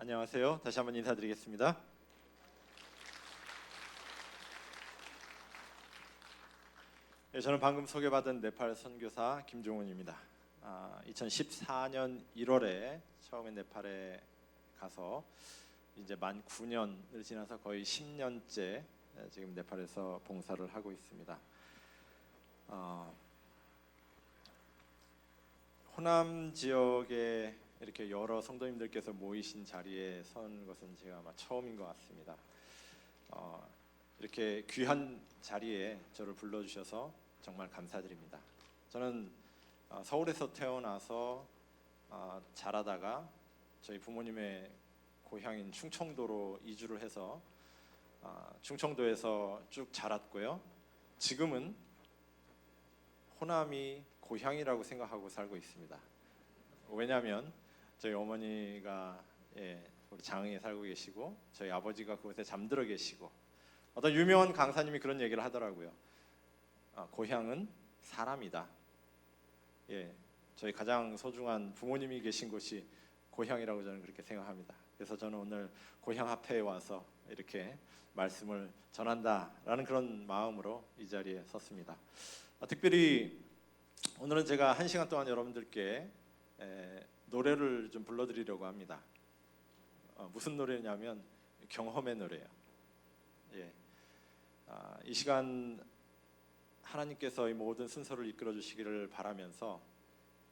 안녕하세요. 다시 한번 인사드리겠습니다. 저는 방금 소개받은 네팔 선교사 김종훈입니다. 2014년 1월에 처음에 네팔에 가서 이제 만 9년을 지나서 거의 10년째 지금 네팔에서 봉사를 하고 있습니다. 호남 지역에 이렇게 여러 성도님들께서 모이신 자리에 선 것은 제가 아마 처음인 것 같습니다. 이렇게 귀한 자리에 저를 불러주셔서 정말 감사드립니다. 저는 서울에서 태어나서 자라다가 저희 부모님의 고향인 충청도로 이주를 해서 충청도에서 쭉 자랐고요. 지금은 호남이 고향이라고 생각하고 살고 있습니다. 왜냐하면 저희 어머니가 우리 장흥에 살고 계시고 저희 아버지가 그곳에 잠들어 계시고 어떤 유명한 강사님이 그런 얘기를 하더라고요. 고향은 사람이다. 저희 가장 소중한 부모님이 계신 곳이 고향이라고 저는 그렇게 생각합니다. 그래서 저는 오늘 고향 앞에 와서 이렇게 말씀을 전한다라는 그런 마음으로 이 자리에 섰습니다. 특별히 오늘은 제가 1시간 동안 여러분들께 노래를 좀 불러드리려고 합니다. 무슨 노래냐면 경험의 노래예요. 이 시간 하나님께서 이 모든 순서를 이끌어 주시기를 바라면서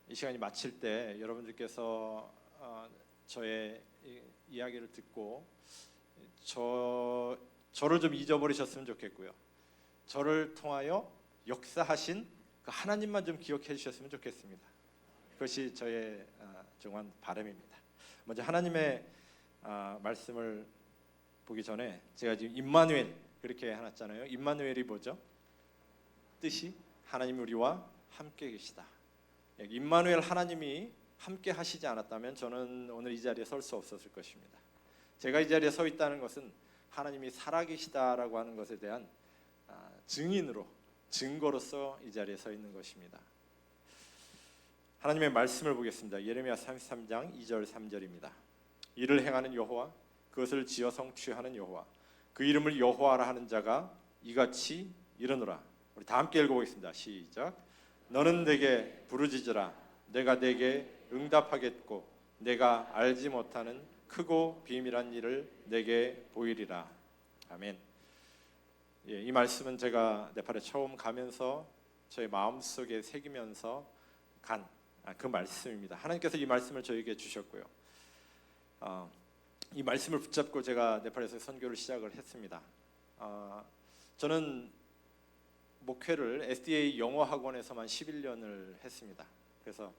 이 시간이 마칠 때 여러분들께서 저의 이야기를 듣고 저를 좀 잊어버리셨으면 좋겠고요. 저를 통하여 역사하신 그 하나님만 좀 기억해 주셨으면 좋겠습니다. 그것이 저의 중요한 바람입니다. 먼저 하나님의 말씀을 보기 전에 제가 지금 임마누엘 그렇게 해놨잖아요. 임마누엘이 뭐죠? 뜻이 하나님 우리와 함께 계시다. 임마누엘 하나님이 함께 하시지 않았다면 저는 오늘 이 자리에 설 수 없었을 것입니다. 제가 이 자리에 서 있다는 것은 하나님이 살아계시다라고 하는 것에 대한 증거로서 이 자리에 서 있는 것입니다. 하나님의 말씀을 보겠습니다. 예레미야 33장 2절 3절입니다. 이를 행하는 여호와, 그것을 지어 성취하는 여호와, 그 이름을 여호와라 하는 자가 이같이 이르노라. 우리 다 함께 읽어보겠습니다. 시작. 너는 내게 부르짖으라. 내가 내게 응답하겠고 내가 알지 못하는 크고 비밀한 일을 내게 보이리라. 아멘. 이 말씀은 제가 네팔에 처음 가면서 저의 마음속에 새기면서 간 그 말씀입니다. 하나님께서 이 말씀을 저에게 주셨고요. 이 말씀을 붙잡고 제가 네팔에서 선교를 시작을 했습니다. 저는 목회를 SDA 영어 학원에서만 11년을 했습니다. 그래서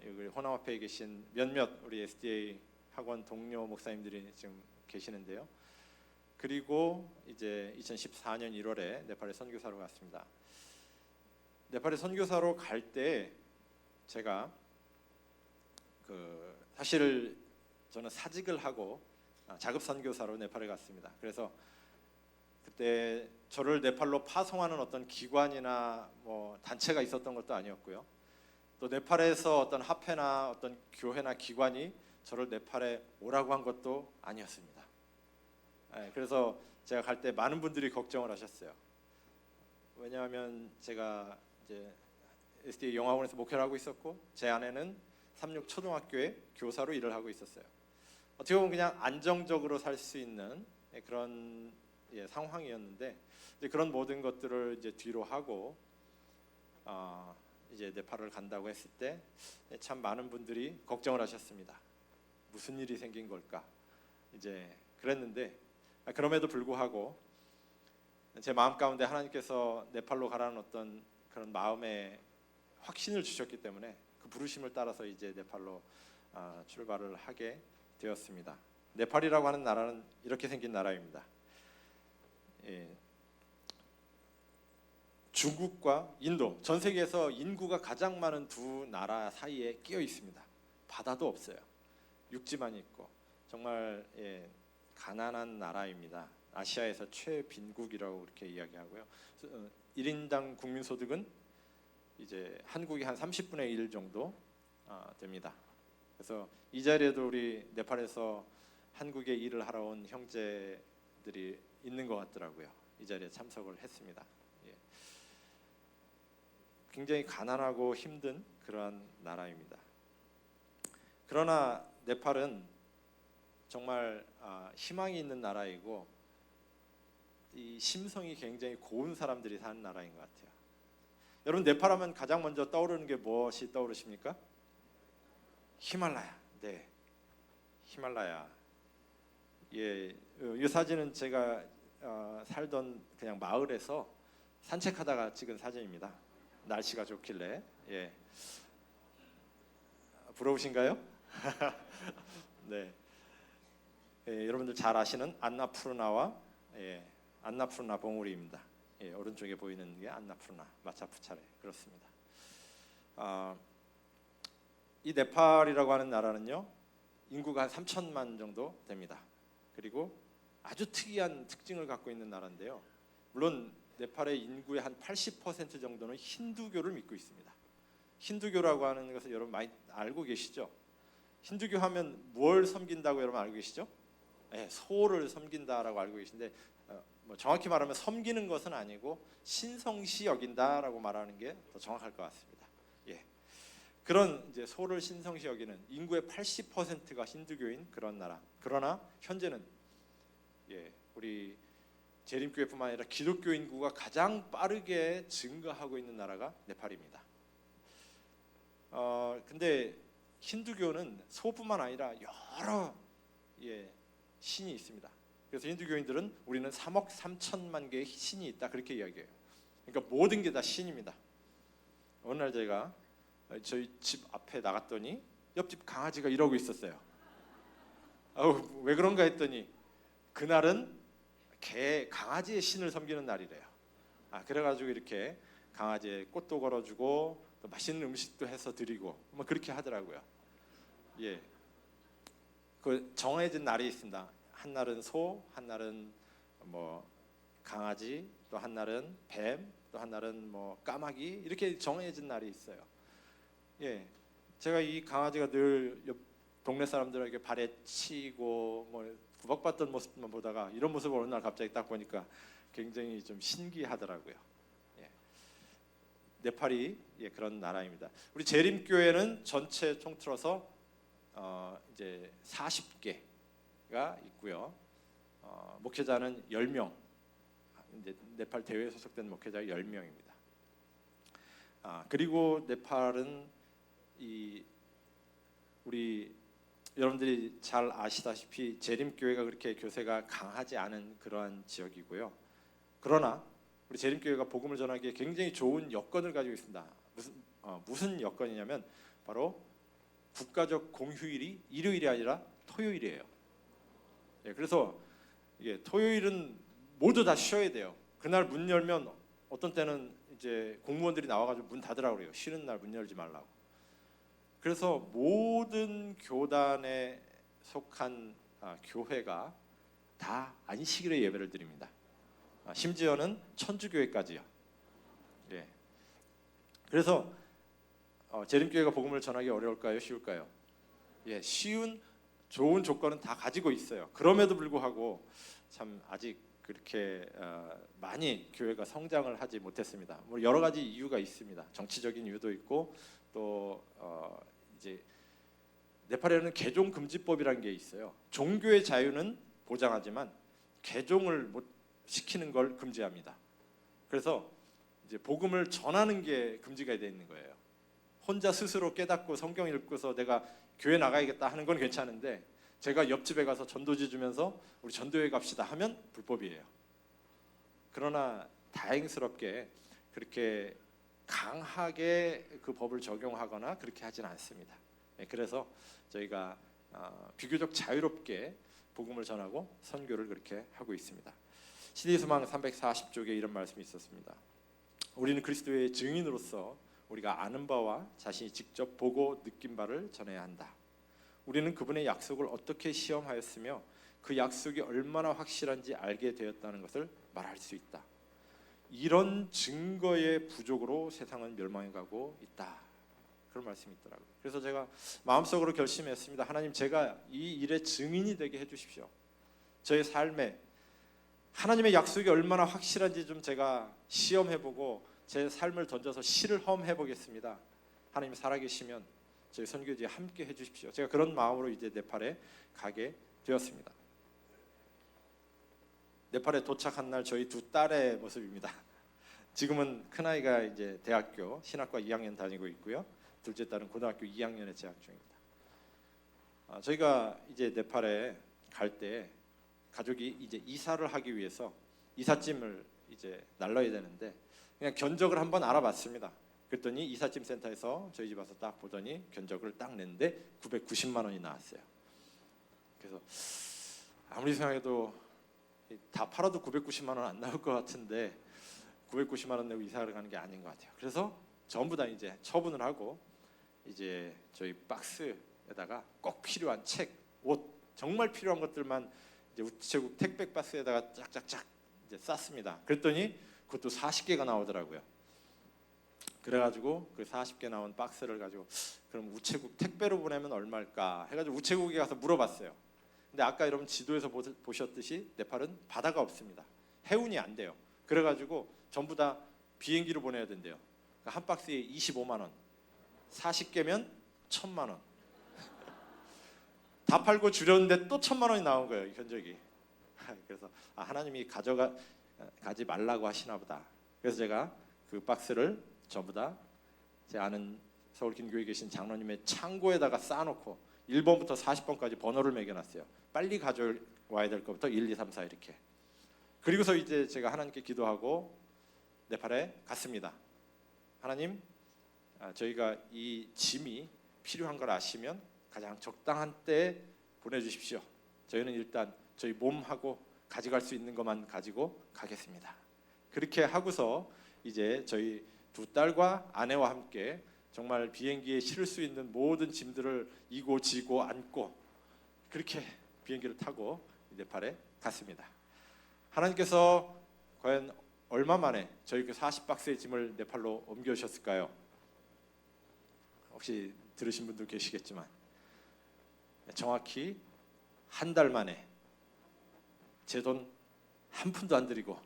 여기 호남 앞에 계신 몇몇 우리 SDA 학원 동료 목사님들이 지금 계시는데요. 그리고 이제 2014년 1월에 네팔에 선교사로 갔습니다. 네팔에 선교사로 갈 때 제가 사실 저는 사직을 하고 자급 선교사로 네팔에 갔습니다. 그래서 그때 저를 네팔로 파송하는 어떤 기관이나 뭐 단체가 있었던 것도 아니었고요. 또 네팔에서 어떤 합회나 어떤 교회나 기관이 저를 네팔에 오라고 한 것도 아니었습니다. 그래서 제가 갈 때 많은 분들이 걱정을 하셨어요. 왜냐하면 제가 이제 SDA 영어학원에서 목회를 하고 있었고 제 아내는 삼육 초등학교에 교사로 일을 하고 있었어요. 어떻게 보면 그냥 안정적으로 살 수 있는 그런 상황이었는데 이제 그런 모든 것들을 이제 뒤로 하고 이제 네팔을 간다고 했을 때 참 많은 분들이 걱정을 하셨습니다. 무슨 일이 생긴 걸까? 이제 그랬는데 그럼에도 불구하고 제 마음 가운데 하나님께서 네팔로 가라는 어떤 그런 마음의 확신을 주셨기 때문에 그 부르심을 따라서 이제 네팔로 출발을 하게 되었습니다. 네팔이라고 하는 나라는 이렇게 생긴 나라입니다. 중국과 인도, 전 세계에서 인구가 가장 많은 두 나라 사이에 끼어 있습니다. 바다도 없어요. 육지만 있고 정말 가난한 나라입니다. 아시아에서 최빈국이라고 그렇게 이야기하고요. 1인당 국민소득은 이제 한국이 한 30분의 1 정도 됩니다. 그래서 이 자리에도 우리 네팔에서 한국에 일을 하러 온 형제들이 있는 것 같더라고요. 이 자리에 참석을 했습니다. 예. 굉장히 가난하고 힘든 그러한 나라입니다. 그러나 네팔은 정말 희망이 있는 나라이고 이 심성이 굉장히 고운 사람들이 사는 나라인 것 같아요. 여러분 네팔하면 가장 먼저 떠오르는 게 무엇이 떠오르십니까? 히말라야. 네, 히말라야. 예, 이 사진은 제가 살던 그냥 마을에서 산책하다가 찍은 사진입니다. 날씨가 좋길래. 예, 부러우신가요? 네. 예, 여러분들 잘 아시는 안나푸르나와 안나푸르나 봉우리입니다. 예, 오른쪽에 보이는 게 안나푸르나 마차푸차레 그렇습니다. 이 네팔이라고 하는 나라는요 인구가 한 3천만 정도 됩니다. 그리고 아주 특이한 특징을 갖고 있는 나라인데요. 물론 네팔의 인구의 한 80% 정도는 힌두교를 믿고 있습니다. 힌두교라고 하는 것을 여러분 많이 알고 계시죠? 힌두교 하면 뭘 섬긴다고 여러분 알고 계시죠? 네, 소를 섬긴다라고 알고 계신데 뭐 정확히 말하면 섬기는 것은 아니고 신성시 여긴다라고 말하는 게 더 정확할 것 같습니다. 예, 그런 이제 소를 신성시 여기는 인구의 80%가 힌두교인 그런 나라. 그러나 현재는 우리 재림교회뿐만 아니라 기독교 인구가 가장 빠르게 증가하고 있는 나라가 네팔입니다. 근데 힌두교는 소뿐만 아니라 여러 신이 있습니다. 그래서 힌두교인들은 우리는 3억 3천만 개의 신이 있다 그렇게 이야기해요. 그러니까 모든 게 다 신입니다. 어느 날 제가 저희 집 앞에 나갔더니 옆집 강아지가 이러고 있었어요. 왜 그런가 했더니 그날은 강아지의 신을 섬기는 날이래요. 그래가지고 이렇게 강아지에 꽃도 걸어주고 또 맛있는 음식도 해서 드리고 뭐 그렇게 하더라고요. 예, 그 정해진 날이 있습니다. 한 날은 소, 한 날은 뭐 강아지, 또 한 날은 뱀, 또 한 날은 뭐 까마귀 이렇게 정해진 날이 있어요. 예, 제가 이 강아지가 늘 옆 동네 사람들에게 발에 치이고 뭐 구박받던 모습만 보다가 이런 모습을 어느 날 갑자기 딱 보니까 굉장히 좀 신기하더라고요. 예, 네팔이 그런 나라입니다. 우리 재림교회는 전체 통틀어서 이제 40개가 있고요. 목회자는 10명. 이제 네팔 대회에 소속된 목회자가 10명입니다. 그리고 네팔은 우리 여러분들이 잘 아시다시피 재림교회가 그렇게 교세가 강하지 않은 그러한 지역이고요. 그러나 우리 재림교회가 복음을 전하기에 굉장히 좋은 여건을 가지고 있습니다. 무슨 여건이냐면 바로 국가적 공휴일이 일요일이 아니라 토요일이에요. 그래서 토요일은 모두 다 쉬어야 돼요. 그날 문 열면 어떤 때는 이제 공무원들이 나와가지고 문 닫으라고 그래요. 쉬는 날 문 열지 말라고. 그래서 모든 교단에 속한 교회가 다 안식일에 예배를 드립니다. 심지어는 천주교회까지요. 예. 그래서 재림교회가 복음을 전하기 어려울까요? 쉬울까요? 쉬운 좋은 조건은 다 가지고 있어요. 그럼에도 불구하고 참 아직 그렇게 많이 교회가 성장을 하지 못했습니다. 뭐 여러 가지 이유가 있습니다. 정치적인 이유도 있고 또 이제 네팔에는 개종 금지법이라는 게 있어요. 종교의 자유는 보장하지만 개종을 못 시키는 걸 금지합니다. 그래서 이제 복음을 전하는 게 금지가 되어 있는 거예요. 혼자 스스로 깨닫고 성경 읽고서 내가 교회 나가야겠다 하는 건 괜찮은데 제가 옆집에 가서 전도지 주면서 우리 전도회 갑시다 하면 불법이에요. 그러나 다행스럽게 그렇게 강하게 그 법을 적용하거나 그렇게 하지는 않습니다. 그래서 저희가 비교적 자유롭게 복음을 전하고 선교를 그렇게 하고 있습니다. 시대소망 340쪽에 이런 말씀이 있었습니다. 우리는 그리스도의 증인으로서 우리가 아는 바와 자신이 직접 보고 느낀 바를 전해야 한다. 우리는 그분의 약속을 어떻게 시험하였으며 그 약속이 얼마나 확실한지 알게 되었다는 것을 말할 수 있다. 이런 증거의 부족으로 세상은 멸망해 가고 있다. 그런 말씀이 있더라고요. 그래서 제가 마음속으로 결심했습니다. 하나님, 제가 이 일의 증인이 되게 해주십시오. 저의 삶에 하나님의 약속이 얼마나 확실한지 좀 제가 시험해보고 제 삶을 던져서 실험해보겠습니다. 하나님 살아계시면 저희 선교지에 함께 해주십시오. 제가 그런 마음으로 이제 네팔에 가게 되었습니다. 네팔에 도착한 날 저희 두 딸의 모습입니다. 지금은 큰아이가 이제 대학교 신학과 2학년 다니고 있고요. 둘째 딸은 고등학교 2학년에 재학 중입니다. 저희가 이제 네팔에 갈 때 가족이 이제 이사를 하기 위해서 이삿짐을 이제 날라야 되는데 그냥 견적을 한번 알아봤습니다. 그랬더니 이삿짐 센터에서 저희 집 와서 딱 보더니 견적을 딱 냈는데 990만 원이 나왔어요. 그래서 아무리 생각해도 다 팔아도 990만 원 안 나올 것 같은데 990만 원 내고 이사를 가는 게 아닌 것 같아요. 그래서 전부 다 이제 처분을 하고 이제 저희 박스에다가 꼭 필요한 책, 옷, 정말 필요한 것들만 이제 우체국 택배 박스에다가 쫙쫙쫙 이제 쌌습니다. 그랬더니 그것도 40개가 나오더라고요. 그래가지고 그 40개 나온 박스를 가지고 그럼 우체국 택배로 보내면 얼마일까 해가지고 우체국에 가서 물어봤어요. 근데 아까 여러분 지도에서 보셨듯이 네팔은 바다가 없습니다. 해운이 안 돼요. 그래가지고 전부 다 비행기로 보내야 된대요. 그러니까 한 박스에 25만 원, 40개면 1,000만 원. 다 팔고 줄였는데 또 1,000만 원이 나온 거예요, 견적이. 그래서 하나님이 가지 말라고 하시나 보다. 그래서 제가 그 박스를 전부 다 제 아는 서울 긴교에 계신 장로님의 창고에다가 쌓아놓고 1번부터 40번까지 번호를 매겨놨어요. 빨리 가져와야 될 것부터 1, 2, 3, 4 이렇게. 그리고서 이제 제가 하나님께 기도하고 네팔에 갔습니다. 하나님, 저희가 이 짐이 필요한 걸 아시면 가장 적당한 때에 보내주십시오. 저희는 일단 저희 몸하고 가져갈 수 있는 것만 가지고 가겠습니다. 그렇게 하고서 이제 저희 두 딸과 아내와 함께 정말 비행기에 실을 수 있는 모든 짐들을 이고 지고 안고 그렇게 비행기를 타고 네팔에 갔습니다. 하나님께서 과연 얼마 만에 저희 그 40박스의 짐을 네팔로 옮겨오셨을까요? 혹시 들으신 분도 계시겠지만 정확히 한 달 만에 제 돈 한 푼도 안 들이고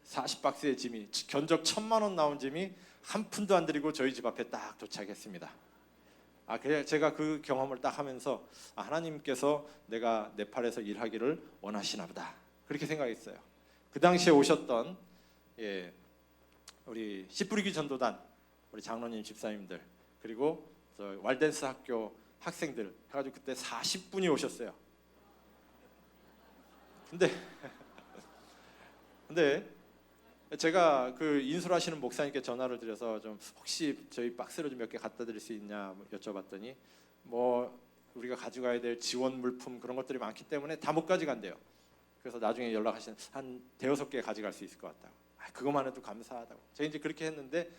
40박스의 짐이 견적 1,000만 원 나온 짐이 한 푼도 안 들이고 저희 집 앞에 딱 도착했습니다. 그래 제가 그 경험을 딱 하면서 하나님께서 내가 네팔에서 일하기를 원하시나 보다 그렇게 생각했어요. 그 당시에 오셨던 우리 씨 뿌리기 전도단 우리 장로님 집사님들 그리고 저 왈덴스 학교 학생들 해가지고 그때 40분이 오셨어요. 근데 제가 그 인솔하시는 목사님께 전화를 드려서 좀 혹시 저희 박스를 좀 몇 개 갖다 드릴 수 있냐 여쭤봤더니 뭐 우리가 가져가야 될 지원 물품 그런 것들이 많기 때문에 다 못 가져간대요. 그래서 나중에 연락하신 한 대여섯 개 가져갈 수 있을 것 같다고. 그것만 해도 감사하다고. 제가 이제 그렇게 했는데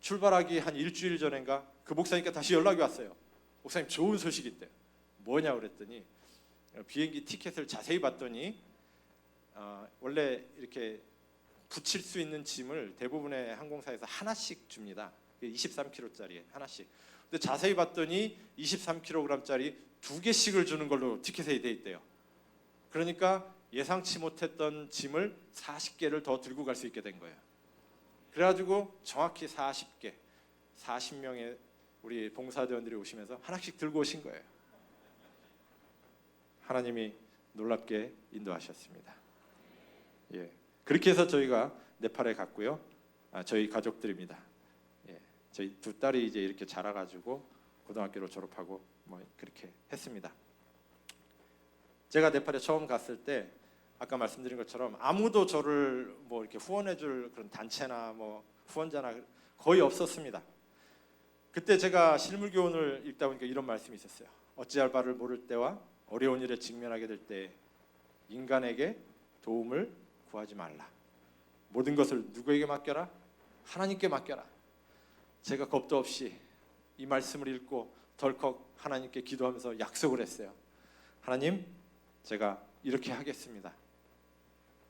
출발하기 한 일주일 전인가 그 목사님께 다시 연락이 왔어요. 목사님 좋은 소식이 있대요. 뭐냐 그랬더니 비행기 티켓을 자세히 봤더니 원래 이렇게 붙일 수 있는 짐을 대부분의 항공사에서 하나씩 줍니다. 23kg짜리 하나씩. 근데 자세히 봤더니 23kg짜리 2개씩을 주는 걸로 티켓에 돼 있대요. 그러니까 예상치 못했던 짐을 40개를 더 들고 갈 수 있게 된 거예요. 그래가지고 정확히 40개, 40명의 우리 봉사대원들이 오시면서 하나씩 들고 오신 거예요. 하나님이 놀랍게 인도하셨습니다. 예, 그렇게 해서 저희가 네팔에 갔고요. 저희 가족들입니다. 예, 저희 두 딸이 이제 이렇게 자라가지고 고등학교를 졸업하고 뭐 그렇게 했습니다. 제가 네팔에 처음 갔을 때 아까 말씀드린 것처럼 아무도 저를 뭐 이렇게 후원해줄 그런 단체나 뭐 후원자나 거의 없었습니다. 그때 제가 실물교훈을 읽다 보니까 이런 말씀이 있었어요. 어찌할 바를 모를 때와 어려운 일에 직면하게 될 때 인간에게 도움을 구하지 말라. 모든 것을 누구에게 맡겨라? 하나님께 맡겨라. 제가 겁도 없이 이 말씀을 읽고 덜컥 하나님께 기도하면서 약속을 했어요. 하나님, 제가 이렇게 하겠습니다.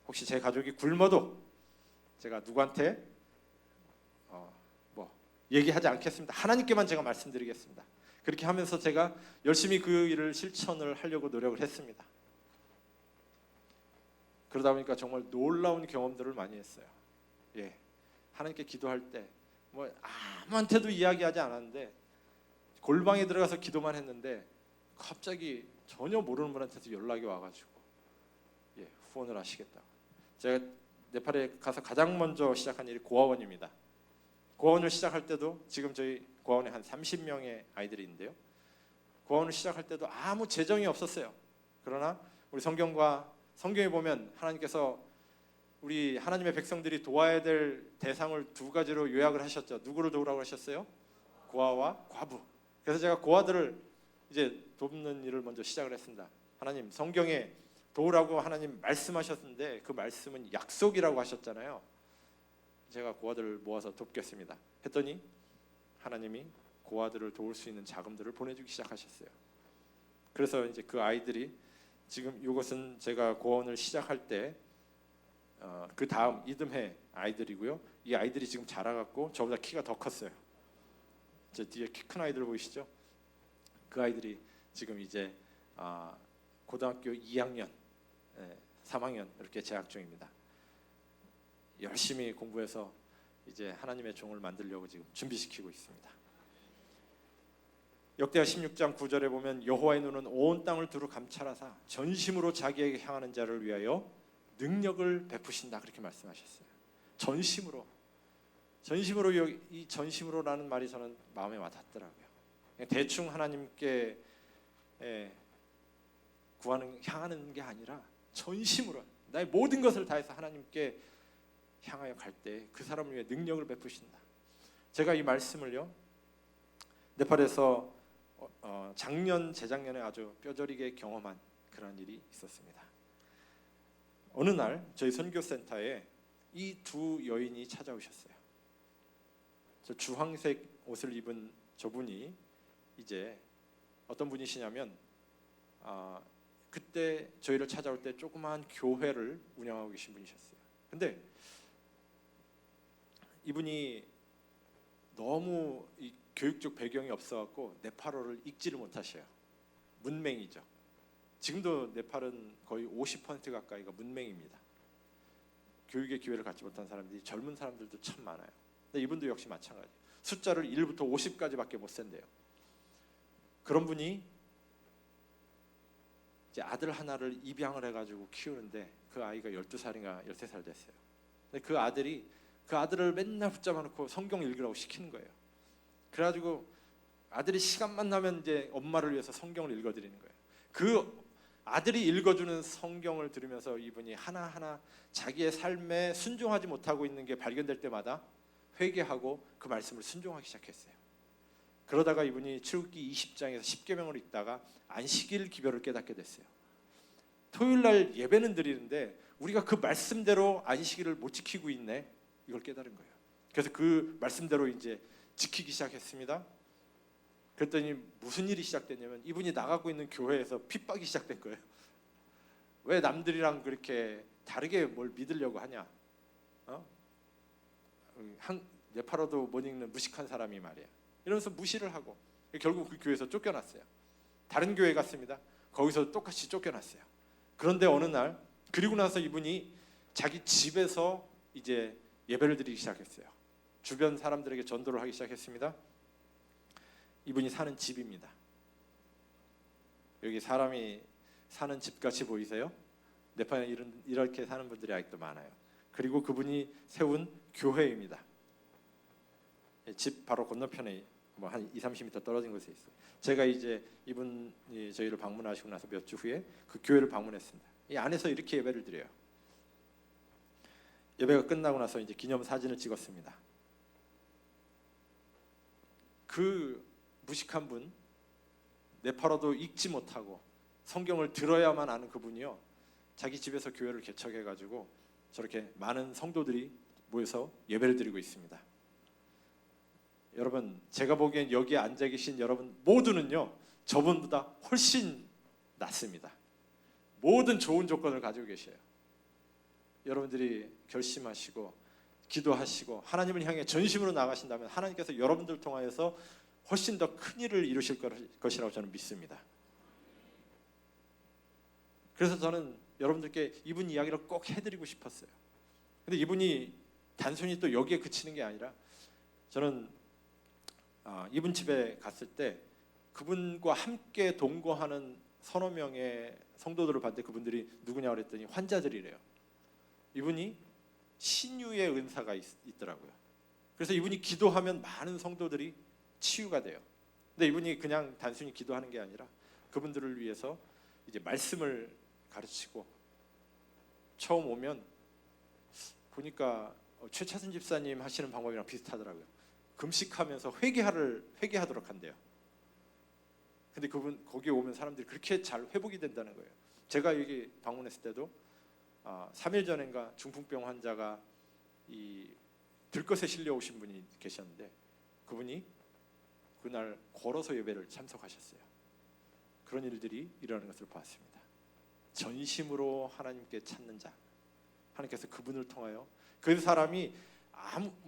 혹시 제 가족이 굶어도 제가 누구한테 뭐 얘기하지 않겠습니다. 하나님께만 제가 말씀드리겠습니다. 그렇게 하면서 제가 열심히 그 일을 실천을 하려고 노력을 했습니다. 그러다 보니까 정말 놀라운 경험들을 많이 했어요. 예, 하나님께 기도할 때 뭐 아무한테도 이야기하지 않았는데 골방에 들어가서 기도만 했는데 갑자기 전혀 모르는 분한테서 연락이 와가지고 후원을 하시겠다고. 제가 네팔에 가서 가장 먼저 시작한 일이 고아원입니다. 고아원을 시작할 때도 지금 저희 고아원에 한 30명의 아이들이 있는데요. 고아원을 시작할 때도 아무 재정이 없었어요. 그러나 우리 성경에 보면 하나님께서 우리 하나님의 백성들이 도와야 될 대상을 두 가지로 요약을 하셨죠. 누구를 도우라고 하셨어요? 고아와 과부. 그래서 제가 고아들을 이제 돕는 일을 먼저 시작을 했습니다. 하나님, 성경에 도우라고 하나님 말씀하셨는데 그 말씀은 약속이라고 하셨잖아요. 제가 고아들을 모아서 돕겠습니다 했더니 하나님이 고아들을 도울 수 있는 자금들을 보내주기 시작하셨어요. 그래서 이제 그 아이들이 지금 이것은 제가 고아원을 시작할 때 그 다음 이듬해 아이들이고요. 이 아이들이 지금 자라갖고 저보다 키가 더 컸어요. 제 뒤에 키 큰 아이들 보이시죠? 그 아이들이 지금 이제 고등학교 2학년, 3학년 이렇게 재학 중입니다. 열심히 공부해서 이제 하나님의 종을 만들려고 지금 준비시키고 있습니다. 역대하 16장 9절에 보면 여호와의 눈은 온 땅을 두루 감찰하사 전심으로 자기에게 향하는 자를 위하여 능력을 베푸신다 그렇게 말씀하셨어요. 전심으로 이 전심으로라는 말이 저는 마음에 와닿더라고요. 대충 하나님께 향하는 게 아니라 전심으로 나의 모든 것을 다해서 하나님께 향하여 갈 때 그 사람을 위해 능력을 베푸신다. 제가 이 말씀을요 네팔에서 작년 재작년에 아주 뼈저리게 경험한 그런 일이 있었습니다. 어느 날 저희 선교센터에 이 두 여인이 찾아오셨어요. 저 주황색 옷을 입은 저분이 이제 어떤 분이시냐면 그때 저희를 찾아올 때 조그마한 교회를 운영하고 계신 분이셨어요. 근데 이분이 너무 이 교육적 배경이 없어갖고 네팔어를 읽지를 못하셔요. 문맹이죠. 지금도 네팔은 거의 50% 가까이가 문맹입니다. 교육의 기회를 갖지 못한 사람들이 젊은 사람들도 참 많아요. 근데 이분도 역시 마찬가지. 숫자를 1부터 50까지밖에 못 센대요. 그런 분이 이제 아들 하나를 입양을 해가지고 키우는데 그 아이가 12살인가 13살 됐어요. 근데 그 아들을 맨날 붙잡아 놓고 성경 읽으라고 시키는 거예요. 그래가지고 아들이 시간만 나면 이제 엄마를 위해서 성경을 읽어드리는 거예요. 그 아들이 읽어주는 성경을 들으면서 이분이 하나하나 자기의 삶에 순종하지 못하고 있는 게 발견될 때마다 회개하고 그 말씀을 순종하기 시작했어요. 그러다가 이분이 출애굽기 20장에서 10계명을 읽다가 안식일 기별을 깨닫게 됐어요. 토요일날 예배는 드리는데 우리가 그 말씀대로 안식일을 못 지키고 있네, 이걸 깨달은 거예요. 그래서 그 말씀대로 이제 지키기 시작했습니다. 그랬더니 무슨 일이 시작됐냐면 이분이 나가고 있는 교회에서 핍박이 시작된 거예요. 왜 남들이랑 그렇게 다르게 뭘 믿으려고 하냐? 네팔어도 못 읽는 무식한 사람이 말이야. 이러면서 무시를 하고 결국 그 교회에서 쫓겨났어요. 다른 교회 갔습니다. 거기서 똑같이 쫓겨났어요. 그런데 어느 날 그리고 나서 이분이 자기 집에서 이제 예배를 드리기 시작했어요. 주변 사람들에게 전도를 하기 시작했습니다. 이분이 사는 집입니다. 여기 사람이 사는 집같이 보이세요? 네팔에 이렇게 사는 분들이 아직도 많아요. 그리고 그분이 세운 교회입니다. 집 바로 건너편에 뭐 한 20-30m 떨어진 곳에 있어요. 제가 이제 이분이 저희를 방문하시고 나서 몇 주 후에 그 교회를 방문했습니다. 이 안에서 이렇게 예배를 드려요. 예배가 끝나고 나서 이제 기념 사진을 찍었습니다. 그 무식한 분, 네팔어도 읽지 못하고 성경을 들어야만 아는 그분이요, 자기 집에서 교회를 개척해가지고 저렇게 많은 성도들이 모여서 예배를 드리고 있습니다. 여러분, 제가 보기엔 여기에 앉아 계신 여러분 모두는요 저분보다 훨씬 낫습니다. 모든 좋은 조건을 가지고 계셔요. 여러분들이 결심하시고 기도하시고 하나님을 향해 전심으로 나가신다면 하나님께서 여러분들 통하여서 훨씬 더 큰 일을 이루실 것이라고 저는 믿습니다. 그래서 저는 여러분들께 이분 이야기를 꼭 해드리고 싶었어요. 근데 이분이 단순히 또 여기에 그치는 게 아니라 저는 이분 집에 갔을 때 그분과 함께 동거하는 서너 명의 성도들을 봤는데 그분들이 누구냐고 그랬더니 환자들이래요. 이분이 신유의 은사가 있더라고요. 그래서 이분이 기도하면 많은 성도들이 치유가 돼요. 근데 이분이 그냥 단순히 기도하는 게 아니라 그분들을 위해서 이제 말씀을 가르치고 처음 오면 보니까 최차순 집사님 하시는 방법이랑 비슷하더라고요. 금식하면서 회개하도록 한대요. 근데 그분 거기에 오면 사람들이 그렇게 잘 회복이 된다는 거예요. 제가 여기 방문했을 때도 3일 전인가 중풍병 환자가 이 들것에 실려오신 분이 계셨는데 그분이 그날 걸어서 예배를 참석하셨어요. 그런 일들이 일어나는 것을 보았습니다. 전심으로 하나님께 찾는 자, 하나님께서 그분을 통하여 그 사람이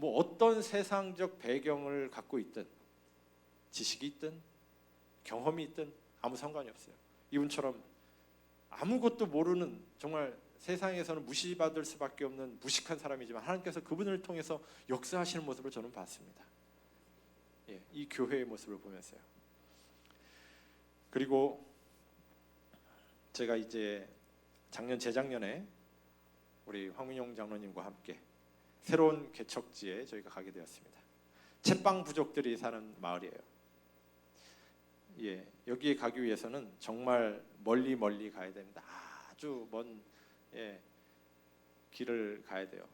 어떤 세상적 배경을 갖고 있든 지식이 있든 경험이 있든 아무 상관이 없어요. 이분처럼 아무것도 모르는 정말 세상에서는 무시받을 수밖에 없는 무식한 사람이지만 하나님께서 그분을 통해서 역사하시는 모습을 저는 봤습니다. 이 교회의 모습을 보면서요. 그리고 제가 이제 재작년에 우리 황민용 장로님과 함께 새로운 개척지에 저희가 가게 되었습니다. 채빵 부족들이 사는 마을이에요. 여기에 가기 위해서는 정말 멀리 가야 됩니다. 아주 먼 길을 가야 돼요.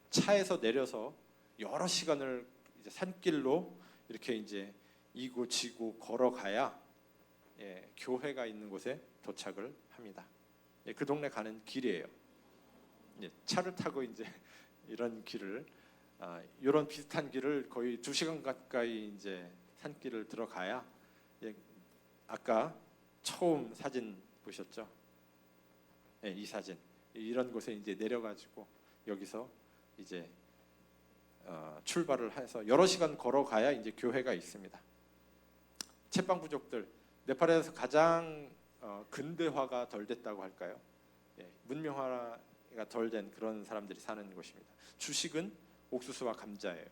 차에서 내려서 여러 시간을 이제 산길로 이렇게 이제 이고 지고 걸어가야 교회가 있는 곳에 도착을 합니다. 그 동네 가는 길이에요. 차를 타고 이제 이런 길을 이런 비슷한 길을 거의 2시간 가까이 이제 산길을 들어가야 아까 처음 사진 보셨죠? 이 사진 이런 곳에 이제 내려가지고 여기서 이제 출발을 해서 여러 시간 걸어가야 이제 교회가 있습니다. 채빵 부족들 네팔에서 가장 근대화가 덜 됐다고 할까요? 문명화가 덜 된 그런 사람들이 사는 곳입니다. 주식은 옥수수와 감자예요.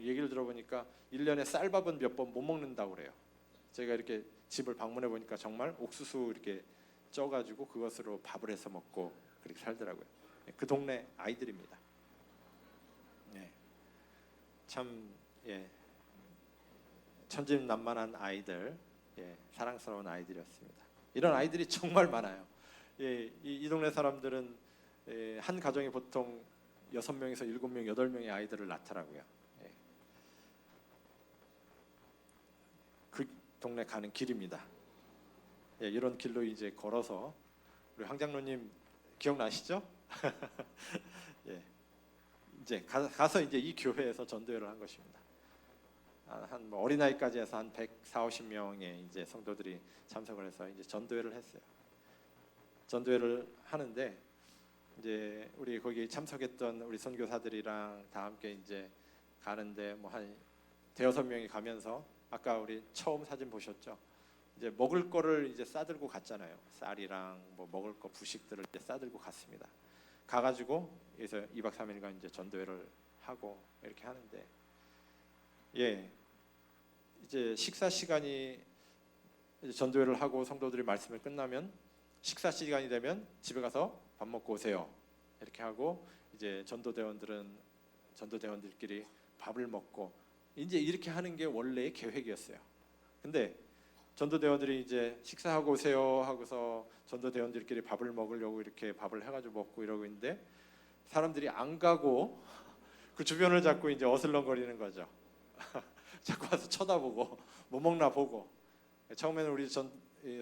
얘기를 들어보니까 1년에 쌀밥은 몇 번 못 먹는다고 그래요. 제가 이렇게 집을 방문해 보니까 정말 옥수수 이렇게 쪄가지고 그것으로 밥을 해서 먹고 그렇게 살더라고요. 그 동네 아이들입니다. 참 천진난만한 아이들, 사랑스러운 아이들이었습니다. 이런 아이들이 정말 많아요. 이 동네 사람들은 한 가정에 보통 6명에서 7명, 8명의 아이들을 낳더라고요. 그 동네 가는 길입니다. 이런 길로 이제 걸어서 우리 황 장로님 기억나시죠? 이제 가서 이제 이 교회에서 전도회를 한 것입니다. 한 어린아이까지 해서 한 140~150명의 이제 성도들이 참석을 해서 이제 전도회를 했어요. 전도회를 하는데 이제 우리 거기 참석했던 우리 선교사들이랑 다 함께 이제 가는데 한 5~6명이 가면서 아까 우리 처음 사진 보셨죠? 이제 먹을 거를 이제 싸들고 갔잖아요. 쌀이랑 먹을 거 부식들을 이제 싸들고 갔습니다. 가가지고 여기서 2박 3일간 이제 전도회를 하고 이렇게 하는데 이제 식사 시간이 이제 전도회를 하고 성도들이 말씀을 끝나면 식사 시간이 되면 집에 가서 밥 먹고 오세요. 이렇게 하고 이제 전도대원들끼리 밥을 먹고 이제 이렇게 하는 게 원래의 계획이었어요. 근데 전도대원들이 이제 식사하고 오세요 하고서 전도대원들끼리 밥을 먹으려고 이렇게 밥을 해가지고 먹고 이러고 있는데 사람들이 안 가고 그 주변을 자꾸 이제 어슬렁거리는 거죠. 자꾸 와서 쳐다보고 뭐 먹나 보고. 처음에는 우리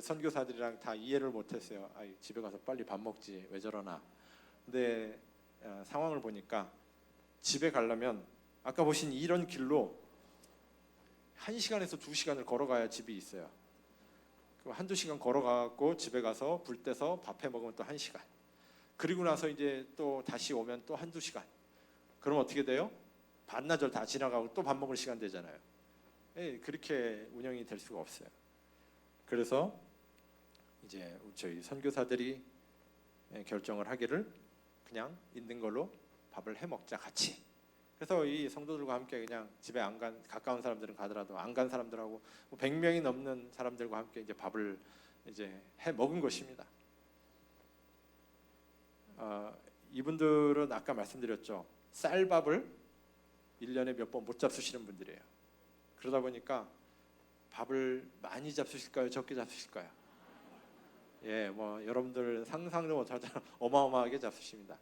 선교사들이랑 다 이해를 못했어요. 집에 가서 빨리 밥 먹지 왜 저러나. 근데 상황을 보니까 집에 가려면 아까 보신 이런 길로 1시간에서 2시간을 걸어가야 집이 있어요. 그럼 1~2시간 걸어가고 집에 가서 불 떼서 밥해 먹으면 또 1시간. 그리고 나서 이제 또 다시 오면 또 한두 시간. 그럼 어떻게 돼요? 반나절 다 지나가고 또 밥 먹을 시간 되잖아요. 예, 그렇게 운영이 될 수가 없어요. 그래서 이제 저희 선교사들이 결정을 하기를 그냥 있는 걸로 밥을 해 먹자 같이. 그래서 이 성도들과 함께 그냥 집에 안 간 가까운 사람들은 가더라도 안 간 사람들하고 100명이 넘는 사람들과 함께 이제 밥을 이제 해 먹은 것입니다. 이분들은 아까 말씀드렸죠. 쌀밥을 1년에 몇 번 못 잡수시는 분들이에요. 그러다 보니까 밥을 많이 잡수실까요? 적게 잡수실까요? 예, 뭐 여러분들 상상도 못하잖아요. 어마어마하게 잡수십니다.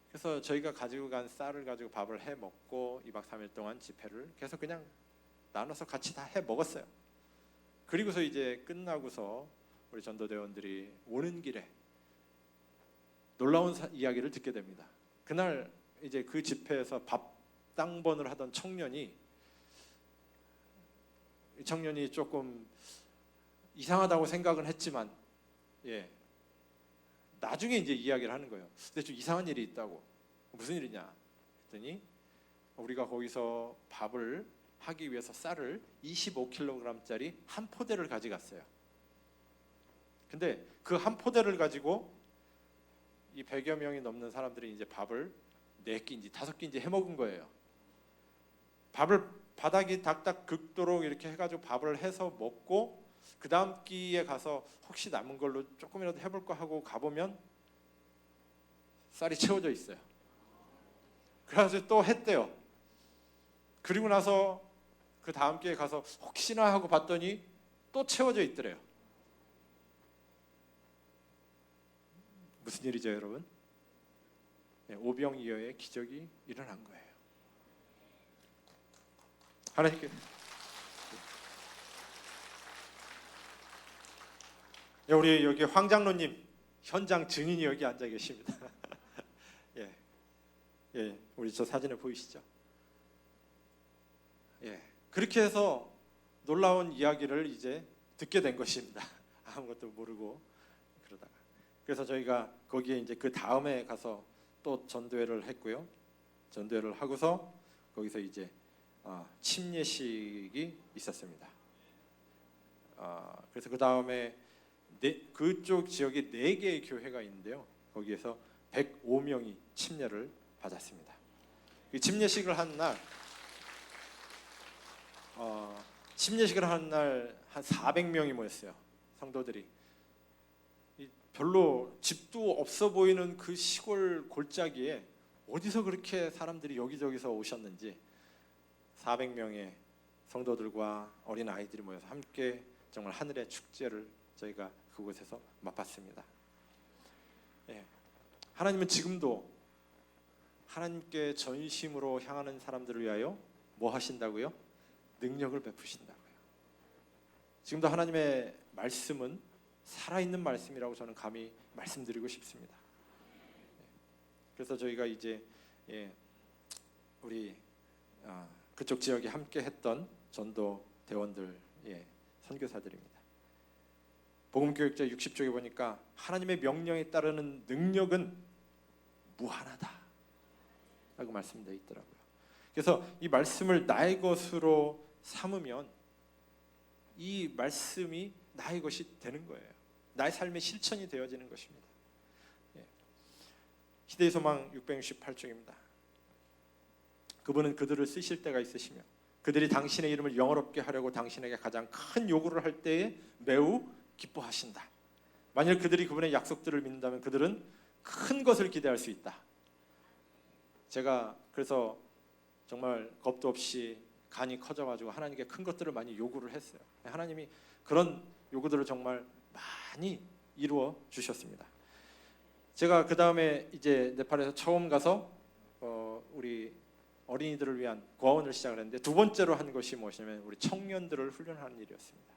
그래서 저희가 가지고 간 쌀을 가지고 밥을 해 먹고 2박 3일 동안 집회를 계속 그냥 나눠서 같이 다 해 먹었어요. 그리고서 이제 끝나고서 우리 전도대원들이 오는 길에 놀라운 이야기를 듣게 됩니다. 그날 이제 그 집회에서 밥 당번을 하던 청년이 조금 이상하다고 생각은 했지만 나중에 이제 이야기를 하는 거예요. 근데 좀 이상한 일이 있다고. 무슨 일이냐 했더니 우리가 거기서 밥을 하기 위해서 쌀을 25kg짜리 한 포대를 가져갔어요. 근데 그 한 포대를 가지고 이 100여 명이 넘는 사람들이 이제 밥을 4끼인지 5끼인지 해먹은 거예요. 밥을 바닥이 딱딱 긁도록 이렇게 해가지고 밥을 해서 먹고 그 다음 끼에 가서 혹시 남은 걸로 조금이라도 해볼까 하고 가보면 쌀이 채워져 있어요. 그래서 또 했대요. 그리고 나서 그 다음 끼에 가서 혹시나 하고 봤더니 또 채워져 있더래요. 무슨 일이죠, 여러분? 오병이어의 기적이 일어난 거예요. 하나님께 우리 여기 황 장로님 현장 증인이 여기 앉아 계십니다. 우리 저 사진에 보이시죠? 그렇게 해서 놀라운 이야기를 이제 듣게 된 것입니다. 아무것도 모르고 그러다가. 그래서 저희가 거기에 이제 그 다음에 가서 또 전도회를 했고요. 전도회를 하고서 거기서 이제 침례식이 있었습니다. 그래서 그 다음에 그쪽 지역에 4개의 교회가 있는데요. 거기에서 105명이 침례를 받았습니다. 그 침례식을 한 날 한 400명이 모였어요. 성도들이. 별로 집도 없어 보이는 그 시골 골짜기에 어디서 그렇게 사람들이 여기저기서 오셨는지 400명의 성도들과 어린 아이들이 모여서 함께 정말 하늘의 축제를 저희가 그곳에서 맛봤습니다. 하나님은 지금도 하나님께 전심으로 향하는 사람들을 위하여 뭐 하신다고요? 능력을 베푸신다고요. 지금도 하나님의 말씀은 살아있는 말씀이라고 저는 감히 말씀드리고 싶습니다. 그래서 저희가 이제 우리 그쪽 지역에 함께 했던 전도 대원들 선교사들입니다. 복음교육자 60쪽에 보니까 하나님의 명령에 따르는 능력은 무한하다 라고 말씀되어 있더라고요. 그래서 이 말씀을 나의 것으로 삼으면 이 말씀이 나의 것이 되는 거예요. 나의 삶의 실천이 되어지는 것입니다. 희대의 소망 668쪽입니다. 그분은 그들을 쓰실 때가 있으시며 그들이 당신의 이름을 영어롭게 하려고 당신에게 가장 큰 요구를 할 때에 매우 기뻐하신다. 만일 그들이 그분의 약속들을 믿는다면 그들은 큰 것을 기대할 수 있다. 제가 그래서 정말 겁도 없이 간이 커져가지고 하나님께 큰 것들을 많이 요구를 했어요. 하나님이 그런 요구들을 정말 많이 이루어 주셨습니다. 제가 그 다음에 이제 네팔에서 처음 가서 우리 어린이들을 위한 고아원을 시작을 했는데 두 번째로 한 것이 무엇이냐면 우리 청년들을 훈련하는 일이었습니다.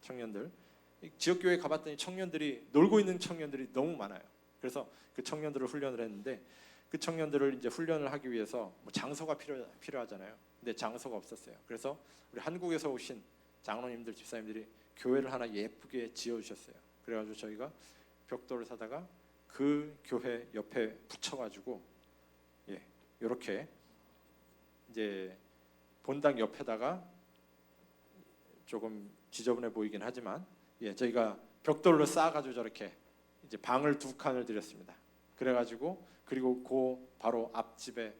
청년들 지역교회에 가봤더니 청년들이 놀고 있는 청년들이 너무 많아요. 그래서 그 청년들을 훈련을 했는데 그 청년들을 이제 훈련을 하기 위해서 뭐 장소가 필요하잖아요. 근데 장소가 없었어요. 그래서 우리 한국에서 오신 장로님들, 집사님들이 교회를 하나 예쁘게 지어주셨어요. 그래가지고 저희가 벽돌을 사다가 그 교회 옆에 붙여가지고 이렇게 이제 본당 옆에다가 조금 지저분해 보이긴 하지만 저희가 벽돌로 쌓아가지고 저렇게 이제 방을 2칸을 드렸습니다. 그래가지고 그리고 그 바로 앞집에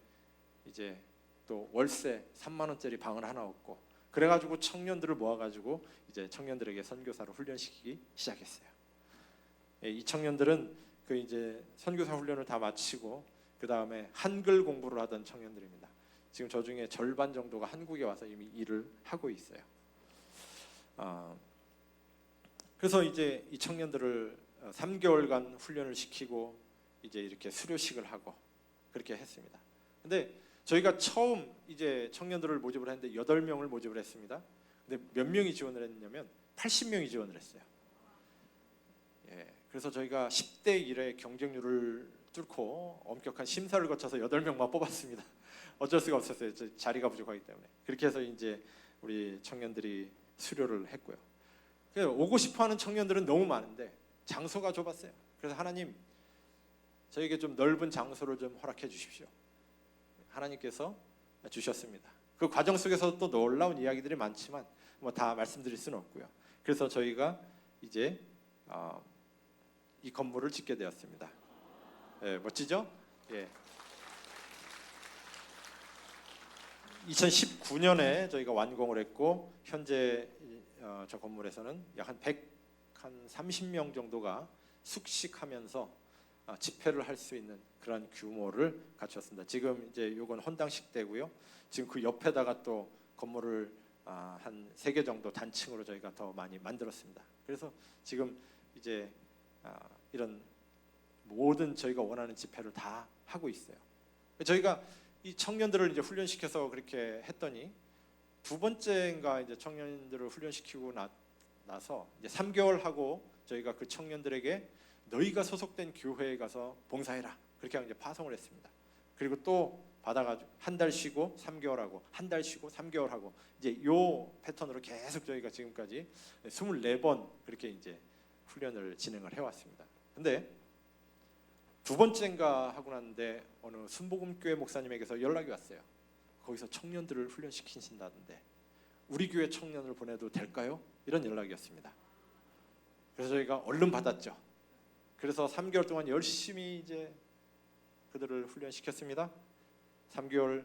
이제 또 월세 3만 원짜리 방을 하나 얻고 그래가지고 청년들을 모아가지고 이제 청년들에게 선교사로 훈련시키기 시작했어요. 이 청년들은 그 이제 선교사 훈련을 다 마치고 그 다음에 한글 공부를 하던 청년들입니다. 지금 저 중에 절반 정도가 한국에 와서 이미 일을 하고 있어요. 그래서 이제 이 청년들을 3개월간 훈련을 시키고 이제 이렇게 수료식을 하고 그렇게 했습니다. 근데 저희가 처음 이제 청년들을 모집을 했는데 8명을 모집을 했습니다. 근데 몇 명이 지원을 했냐면 80명이 지원을 했어요. 그래서 저희가 10대 1의 경쟁률을 뚫고 엄격한 심사를 거쳐서 8명만 뽑았습니다. 어쩔 수가 없었어요. 자리가 부족하기 때문에. 그렇게 해서 이제 우리 청년들이 수료를 했고요. 오고 싶어하는 청년들은 너무 많은데 장소가 좁았어요. 그래서 하나님 저에게 좀 넓은 장소를 좀 허락해 주십시오. 하나님께서 주셨습니다. 그 과정 속에서 또 놀라운 이야기들이 많지만 뭐 다 말씀드릴 수는 없고요. 그래서 저희가 이제 이 건물을 짓게 되었습니다. 멋지죠? 2019년에 저희가 완공을 했고 현재 저 건물에서는 약 한 130명 정도가 숙식하면서 집회를 할 수 있는 그런 규모를 갖췄습니다. 지금 이제 이건 헌당식 때고요. 지금 그 옆에다가 또 건물을 한 3개 정도 단층으로 저희가 더 많이 만들었습니다. 그래서 지금 이제 이런 모든 저희가 원하는 집회를 다 하고 있어요. 저희가 이 청년들을 이제 훈련시켜서 그렇게 했더니 두 번째인가 이제 청년들을 훈련시키고 나서 이제 3개월 하고 저희가 그 청년들에게 너희가 소속된 교회에 가서 봉사해라 그렇게 이제 파송을 했습니다. 그리고 또 받아가지고 한 달 쉬고 3개월 하고 한 달 쉬고 3개월 하고 이제 요 패턴으로 계속 저희가 지금까지 24번 그렇게 이제 훈련을 진행을 해왔습니다. 근데 두 번째인가 하고 났는데 어느 순복음교회 목사님에게서 연락이 왔어요. 거기서 청년들을 훈련시키신다던데 우리 교회 청년을 보내도 될까요? 이런 연락이었습니다. 그래서 저희가 얼른 받았죠. 그래서 3개월 동안 열심히 이제 그들을 훈련시켰습니다. 3개월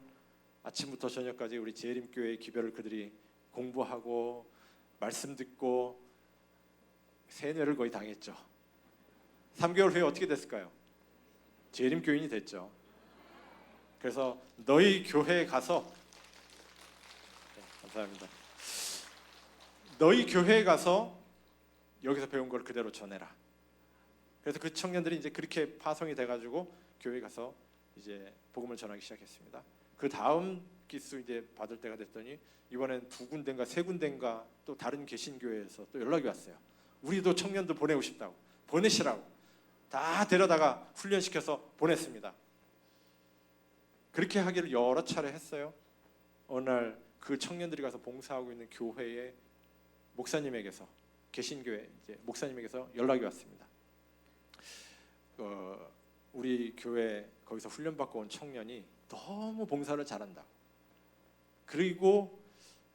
아침부터 저녁까지 우리 재림교회의 기별을 그들이 공부하고 말씀 듣고 세뇌를 거의 당했죠. 3개월 후에 어떻게 됐을까요? 재림교인이 됐죠. 그래서 너희 교회에 가서 감사합니다. 너희 교회에 가서 여기서 배운 걸 그대로 전해라. 그래서 그 청년들이 이제 그렇게 파송이 돼가지고 교회에 가서 이제 복음을 전하기 시작했습니다. 그 다음 기수 이제 받을 때가 됐더니 이번엔 2군데인가 3군데인가 또 다른 개신교회에서 또 연락이 왔어요. 우리도 청년들 보내고 싶다고 보내시라고 다 데려다가 훈련시켜서 보냈습니다. 그렇게 하기를 여러 차례 했어요. 어느 날 그 청년들이 가서 봉사하고 있는 교회의 목사님에게서 개신교회 이제 목사님에게서 연락이 왔습니다. 우리 교회 거기서 훈련받고 온 청년이 너무 봉사를 잘한다고. 그리고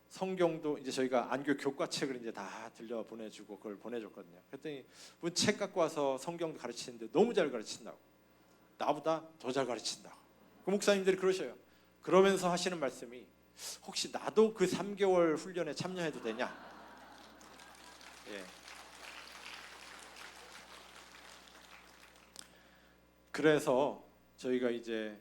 성경도 이제 저희가 안교 교과책을 이제 다 들려 보내주고 그걸 보내줬거든요. 그랬더니 뭐 책 갖고 와서 성경도 가르치는데 너무 잘 가르친다고. 나보다 더 잘 가르친다고. 그 목사님들이 그러셔요. 그러면서 하시는 말씀이 혹시 나도 그 3개월 훈련에 참여해도 되냐? 그래서 저희가 이제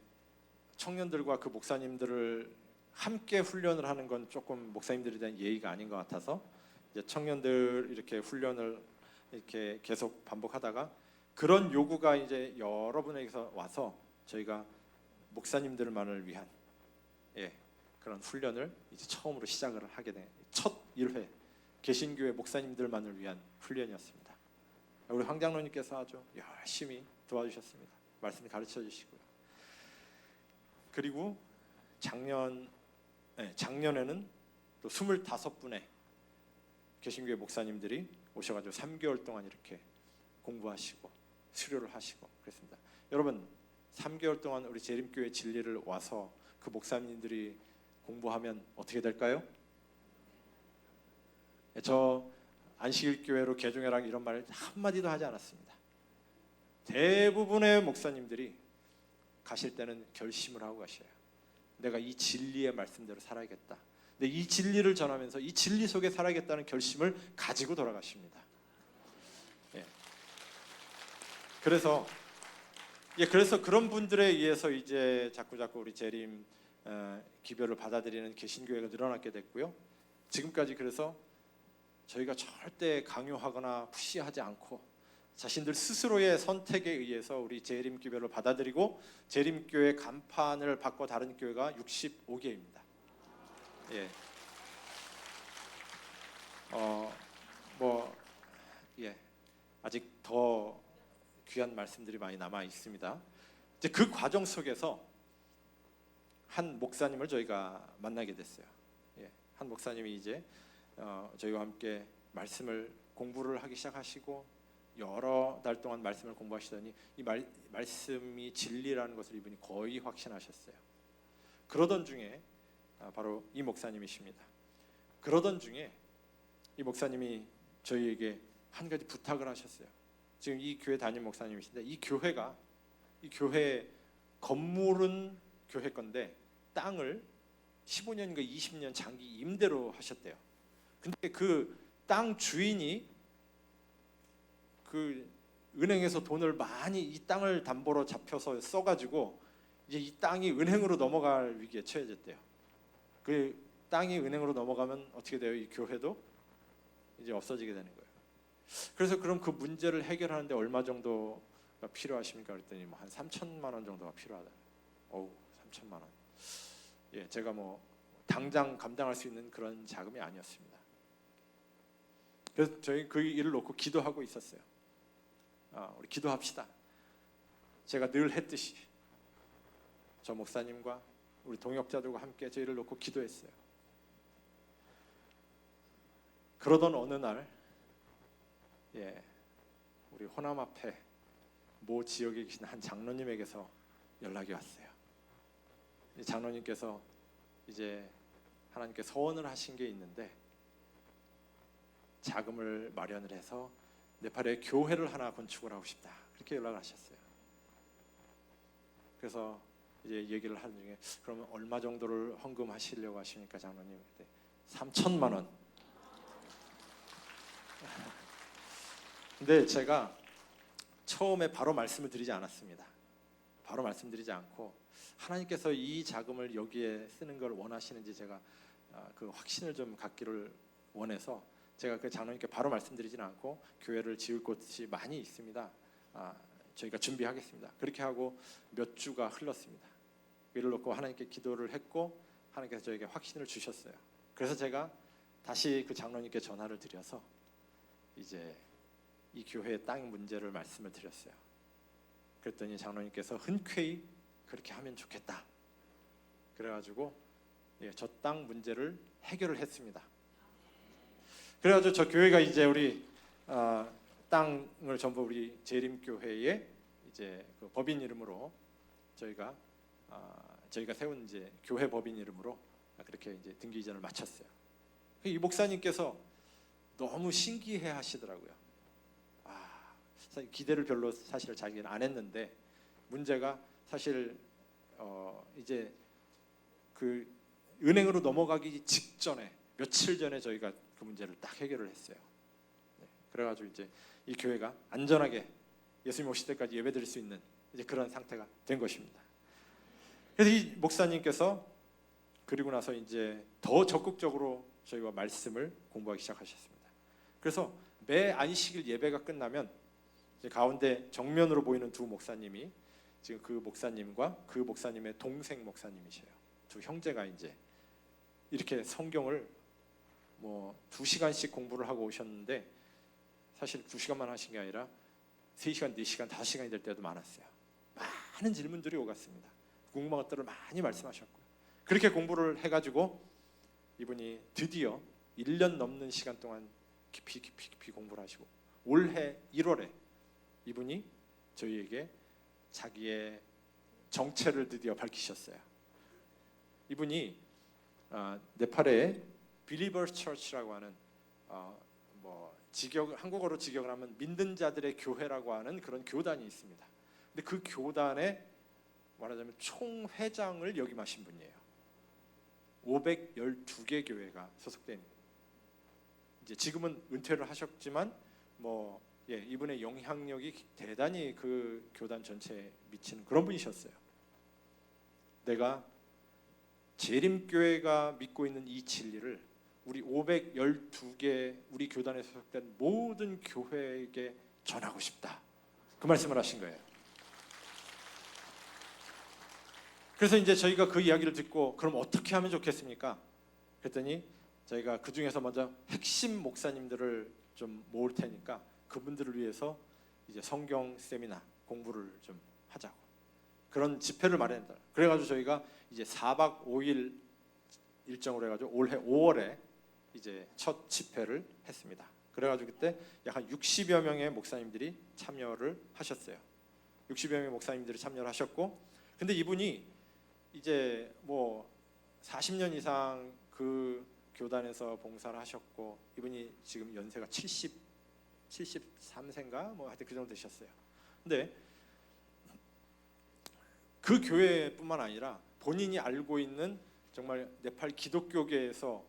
청년들과 그 목사님들을 함께 훈련을 하는 건 조금 목사님들에 대한 예의가 아닌 것 같아서 이제 청년들 이렇게 훈련을 이렇게 계속 반복하다가 그런 요구가 이제 여러분에게서 와서 저희가 목사님들만을 위한 그런 훈련을 이제 처음으로 시작을 하게 된 첫 1회 개신교회 목사님들만을 위한 훈련이었습니다. 우리 황 장로님께서 아주 열심히 도와주셨습니다. 말씀 가르쳐 주시고요. 그리고 작년에는 또 25분의 개신교회 목사님들이 오셔가지고 3개월 동안 이렇게 공부하시고 수료를 하시고 그랬습니다. 여러분 3개월 동안 우리 재림교회 진리를 와서 그 목사님들이 공부하면 어떻게 될까요? 저 안식일교회로 개종해라 이런 말 한마디도 하지 않았습니다. 대부분의 목사님들이 가실 때는 결심을 하고 가셔요. 내가 이 진리의 말씀대로 살아야겠다. 근데 이 진리를 전하면서 이 진리 속에 살아야겠다는 결심을 가지고 돌아가십니다. 예. 그래서 그런 분들에 의해서 이제 자꾸 우리 재림 기별을 받아들이는 개신교회가 늘어나게 됐고요. 지금까지 그래서 저희가 절대 강요하거나 푸시하지 않고 자신들 스스로의 선택에 의해서 우리 재림 기별을 받아들이고 재림교회 간판을 바꿔 다른 교회가 65개입니다. 예. 아직 더 귀한 말씀들이 많이 남아 있습니다. 이제 그 과정 속에서 한 목사님을 저희가 만나게 됐어요. 예. 한 목사님이 이제 저희와 함께 말씀을 공부를 하기 시작하시고 여러 달 동안 말씀을 공부하시더니 이 말씀이 진리라는 것을 이분이 거의 확신하셨어요. 그러던 중에 바로 이 목사님이십니다. 그러던 중에 이 목사님이 저희에게 한 가지 부탁을 하셨어요. 지금 이 교회 담임 목사님이신데 이 교회 건물은 교회 건데 땅을 15년인가 20년 장기 임대로 하셨대요. 근데 그 땅 주인이 그 은행에서 돈을 많이 이 땅을 담보로 잡혀서 써가지고 이제 이 땅이 은행으로 넘어갈 위기에 처해졌대요. 그 땅이 은행으로 넘어가면 어떻게 돼요? 이 교회도 이제 없어지게 되는 거예요. 그래서 그럼 그 문제를 해결하는데 얼마 정도가 필요하십니까? 그랬더니 뭐 한 3천만 원 정도가 필요하다. 3천만 원. 예, 제가 뭐 당장 감당할 수 있는 그런 자금이 아니었습니다. 그래서 저희 그 일을 놓고 기도하고 있었어요. 우리 기도합시다. 제가 늘 했듯이 저 목사님과 우리 동역자들과 함께 저희를 놓고 기도했어요. 그러던 어느 날, 우리 호남 앞에 모 지역에 계신 한 장로님에게서 연락이 왔어요. 이 장로님께서 이제 하나님께 서원을 하신 게 있는데 자금을 마련을 해서 네팔에 교회를 하나 건축을 하고 싶다. 그렇게 연락을 하셨어요. 그래서 이제 얘기를 하는 중에 그러면 얼마 정도를 헌금하시려고 하십니까, 장로님? 3천만 원. 근데 제가 처음에 바로 말씀을 드리지 않았습니다. 바로 말씀드리지 않고 하나님께서 이 자금을 여기에 쓰는 걸 원하시는지 제가 그 확신을 좀 갖기를 원해서 제가 그 장로님께 바로 말씀드리지는 않고 교회를 지을 곳이 많이 있습니다. 저희가 준비하겠습니다. 그렇게 하고 몇 주가 흘렀습니다. 이를 놓고 하나님께 기도를 했고 하나님께서 저에게 확신을 주셨어요. 그래서 제가 다시 그 장로님께 전화를 드려서 이제 이 교회의 땅 문제를 말씀을 드렸어요. 그랬더니 장로님께서 흔쾌히 그렇게 하면 좋겠다. 그래가지고 저 땅 문제를 해결을 했습니다. 그래가지고 저 교회가 이제 우리 땅을 전부 우리 재림교회의 이제 그 법인 이름으로 저희가 세운 이제 교회 법인 이름으로 그렇게 이제 등기 이전을 마쳤어요. 이 목사님께서 너무 신기해하시더라고요. 사실 기대를 별로 사실 자기는 안 했는데 문제가 사실 이제 그 은행으로 넘어가기 직전에 며칠 전에 저희가 그 문제를 딱 해결을 했어요. 그래가지고 이제 이 교회가 안전하게 예수님 오실 때까지 예배드릴 수 있는 이제 그런 상태가 된 것입니다. 그래서 이 목사님께서 그리고 나서 이제 더 적극적으로 저희와 말씀을 공부하기 시작하셨습니다. 그래서 매 안식일 예배가 끝나면 이제 가운데 정면으로 보이는 두 목사님이 지금 그 목사님과 그 목사님의 동생 목사님이셔요. 두 형제가 이제 이렇게 성경을 뭐 2시간씩 공부를 하고 오셨는데 사실 2시간만 하신 게 아니라 3시간, 4시간, 5시간이 될 때도 많았어요. 많은 질문들이 오갔습니다. 궁금한 것들을 많이 말씀하셨고요. 그렇게 공부를 해가지고 이분이 드디어 1년 넘는 시간 동안 깊이 공부를 하시고 올해 1월에 이분이 저희에게 자기의 정체를 드디어 밝히셨어요. 이분이 네팔의 Believers Church라고 하는 한국어로 직역을 하면 믿는 자들의 교회라고 하는 그런 교단이 있습니다. 근데 그 교단의 말하자면 총회장을 역임하신 분이에요. 512개 교회가 소속된, 이제 지금은 은퇴를 하셨지만 이분의 영향력이 대단히 그 교단 전체에 미치는 그런 분이셨어요. 내가 재림교회가 믿고 있는 이 진리를 우리 512개 우리 교단에 소속된 모든 교회에게 전하고 싶다, 그 말씀을 하신 거예요. 그래서 이제 저희가 그 이야기를 듣고 그럼 어떻게 하면 좋겠습니까? 그랬더니 저희가 그 중에서 먼저 핵심 목사님들을 좀 모을 테니까 그분들을 위해서 이제 성경 세미나 공부를 좀 하자고, 그런 집회를 마련했다. 그래가지고 저희가 이제 4박 5일 일정으로 해가지고 올해 5월에 이제 첫 집회를 했습니다. 그래가지고 그때 약 한 60여 명의 목사님들이 참여를 하셨어요. 60여 명의 목사님들이 참여를 하셨고, 근데 이분이 이제 40년 이상 그 교단에서 봉사를 하셨고, 이분이 지금 연세가 73세인가 하여튼 그 정도 되셨어요. 근데 그 교회뿐만 아니라 본인이 알고 있는 정말 네팔 기독교계에서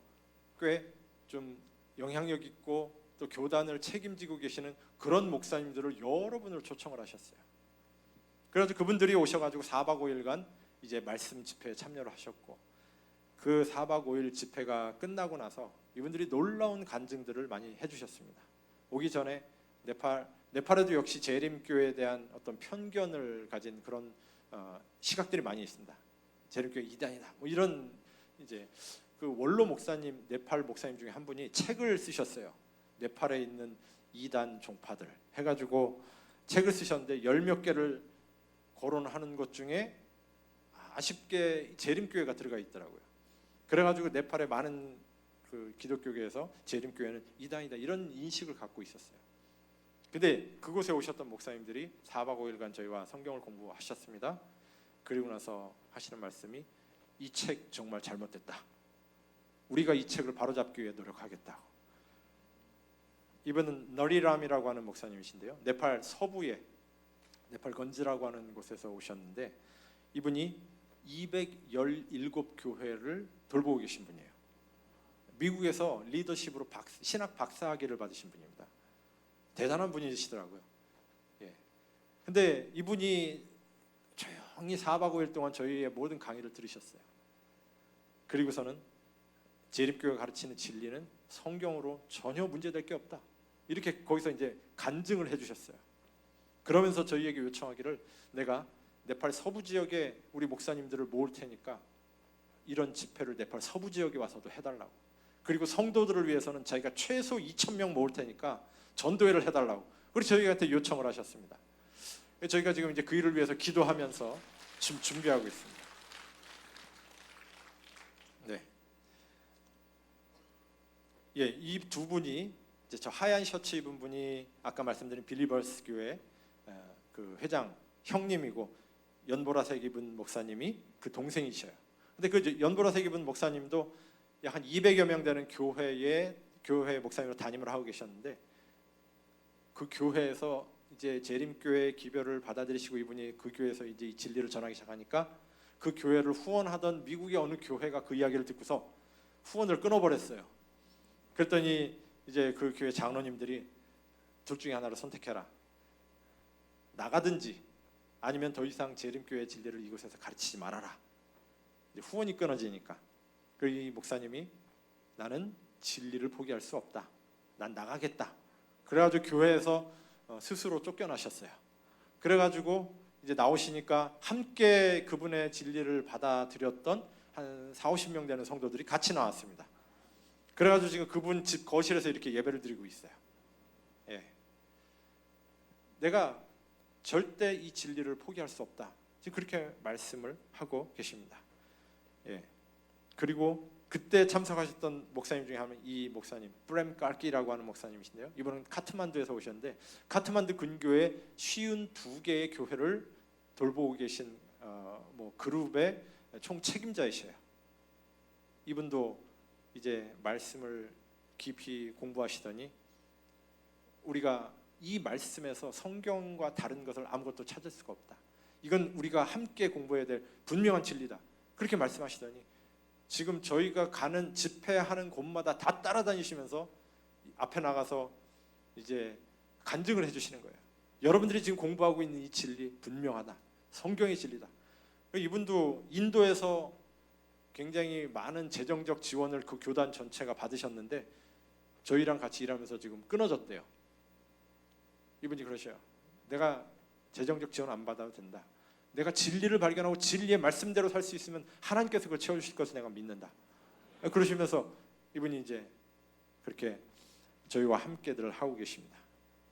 꽤 좀 영향력 있고 또 교단을 책임지고 계시는 그런 목사님들을 여러 분을 초청을 하셨어요. 그래서 그분들이 오셔가지고 4박 5일간 이제 말씀 집회에 참여를 하셨고, 그 4박 5일 집회가 끝나고 나서 이분들이 놀라운 간증들을 많이 해주셨습니다. 오기 전에 네팔에도 역시 재림교회에 대한 어떤 편견을 가진 그런 시각들이 많이 있습니다. 재림교회 이단이다, 이런 이제 그 원로 목사님, 네팔 목사님 중에 한 분이 책을 쓰셨어요. 네팔에 있는 이단 종파들 해가지고 책을 쓰셨는데 10몇 개를 거론하는 것 중에 아쉽게 재림교회가 들어가 있더라고요. 그래가지고 네팔의 많은 그 기독교계에서 재림교회는 이단이다, 이런 인식을 갖고 있었어요. 근데 그곳에 오셨던 목사님들이 4박 5일간 저희와 성경을 공부하셨습니다. 그리고 나서 하시는 말씀이 이 책 정말 잘못됐다, 우리가 이 책을 바로잡기 위해 노력하겠다. 이분은 너리람이라고 하는 목사님이신데요, 네팔 서부에 네팔 건지라고 하는 곳에서 오셨는데, 이분이 217교회를 돌보고 계신 분이에요. 미국에서 리더십으로 신학 박사학위를 받으신 분입니다. 대단한 분이시더라고요. 근데 이분이 조용히 4박 5일 동안 저희의 모든 강의를 들으셨어요. 그리고서는 재림교회가 가르치는 진리는 성경으로 전혀 문제될 게 없다, 이렇게 거기서 이제 간증을 해주셨어요. 그러면서 저희에게 요청하기를, 내가 네팔 서부 지역에 우리 목사님들을 모을 테니까 이런 집회를 네팔 서부 지역에 와서도 해달라고, 그리고 성도들을 위해서는 자기가 최소 2,000명 모을 테니까 전도회를 해달라고, 그리고 저희한테 요청을 하셨습니다. 저희가 지금 이제 그 일을 위해서 기도하면서 지금 준비하고 있습니다. 네. 이 두 분이 이제 저 하얀 셔츠 입은 분이 아까 말씀드린 빌리버스 교회 그 회장 형님이고, 연보라색 입은 목사님이 그 동생이셔요. 근데 그 연보라색 입은 목사님도 약 한 200여 명 되는 교회 목사님으로 담임을 하고 계셨는데, 그 교회에서 이제 재림교회 기별을 받아들이시고 이분이 그 교회에서 이제 이 진리를 전하기 시작하니까 그 교회를 후원하던 미국의 어느 교회가 그 이야기를 듣고서 후원을 끊어버렸어요. 그랬더니 이제 그 교회 장로님들이 둘 중에 하나를 선택해라, 나가든지 아니면 더 이상 재림교회 진리를 이곳에서 가르치지 말아라. 이제 후원이 끊어지니까 이 목사님이 나는 진리를 포기할 수 없다, 난 나가겠다. 그래가지고 교회에서 스스로 쫓겨나셨어요. 그래가지고 이제 나오시니까 함께 그분의 진리를 받아들였던 한 40-50명 되는 성도들이 같이 나왔습니다. 그래가지고 지금 그분 집 거실에서 이렇게 예배를 드리고 있어요. 내가 절대 이 진리를 포기할 수 없다, 지금 그렇게 말씀을 하고 계십니다. 그리고 그때 참석하셨던 목사님 중에 한 분, 이 목사님 프렘 깔기라고 하는 목사님이신데요. 이분은 카트만두에서 오셨는데 카트만두 근교에 52개의 교회를 돌보고 계신 그룹의 총 책임자이셔요. 이분도 이제 말씀을 깊이 공부하시더니 우리가 이 말씀에서 성경과 다른 것을 아무것도 찾을 수가 없다. 이건 우리가 함께 공부해야 될 분명한 진리다. 그렇게 말씀하시더니 지금 저희가 가는 집회하는 곳마다 다 따라다니시면서 앞에 나가서 이제 간증을 해주시는 거예요. 여러분들이 지금 공부하고 있는 이 진리 분명하다. 성경의 진리다. 이분도 인도에서 굉장히 많은 재정적 지원을 그 교단 전체가 받으셨는데 저희랑 같이 일하면서 지금 끊어졌대요. 이분이 그러셔요. 내가 재정적 지원 안 받아도 된다. 내가 진리를 발견하고 진리의 말씀대로 살 수 있으면 하나님께서 그걸 채워주실 것을 내가 믿는다. 그러시면서 이분이 이제 그렇게 저희와 함께들 하고 계십니다.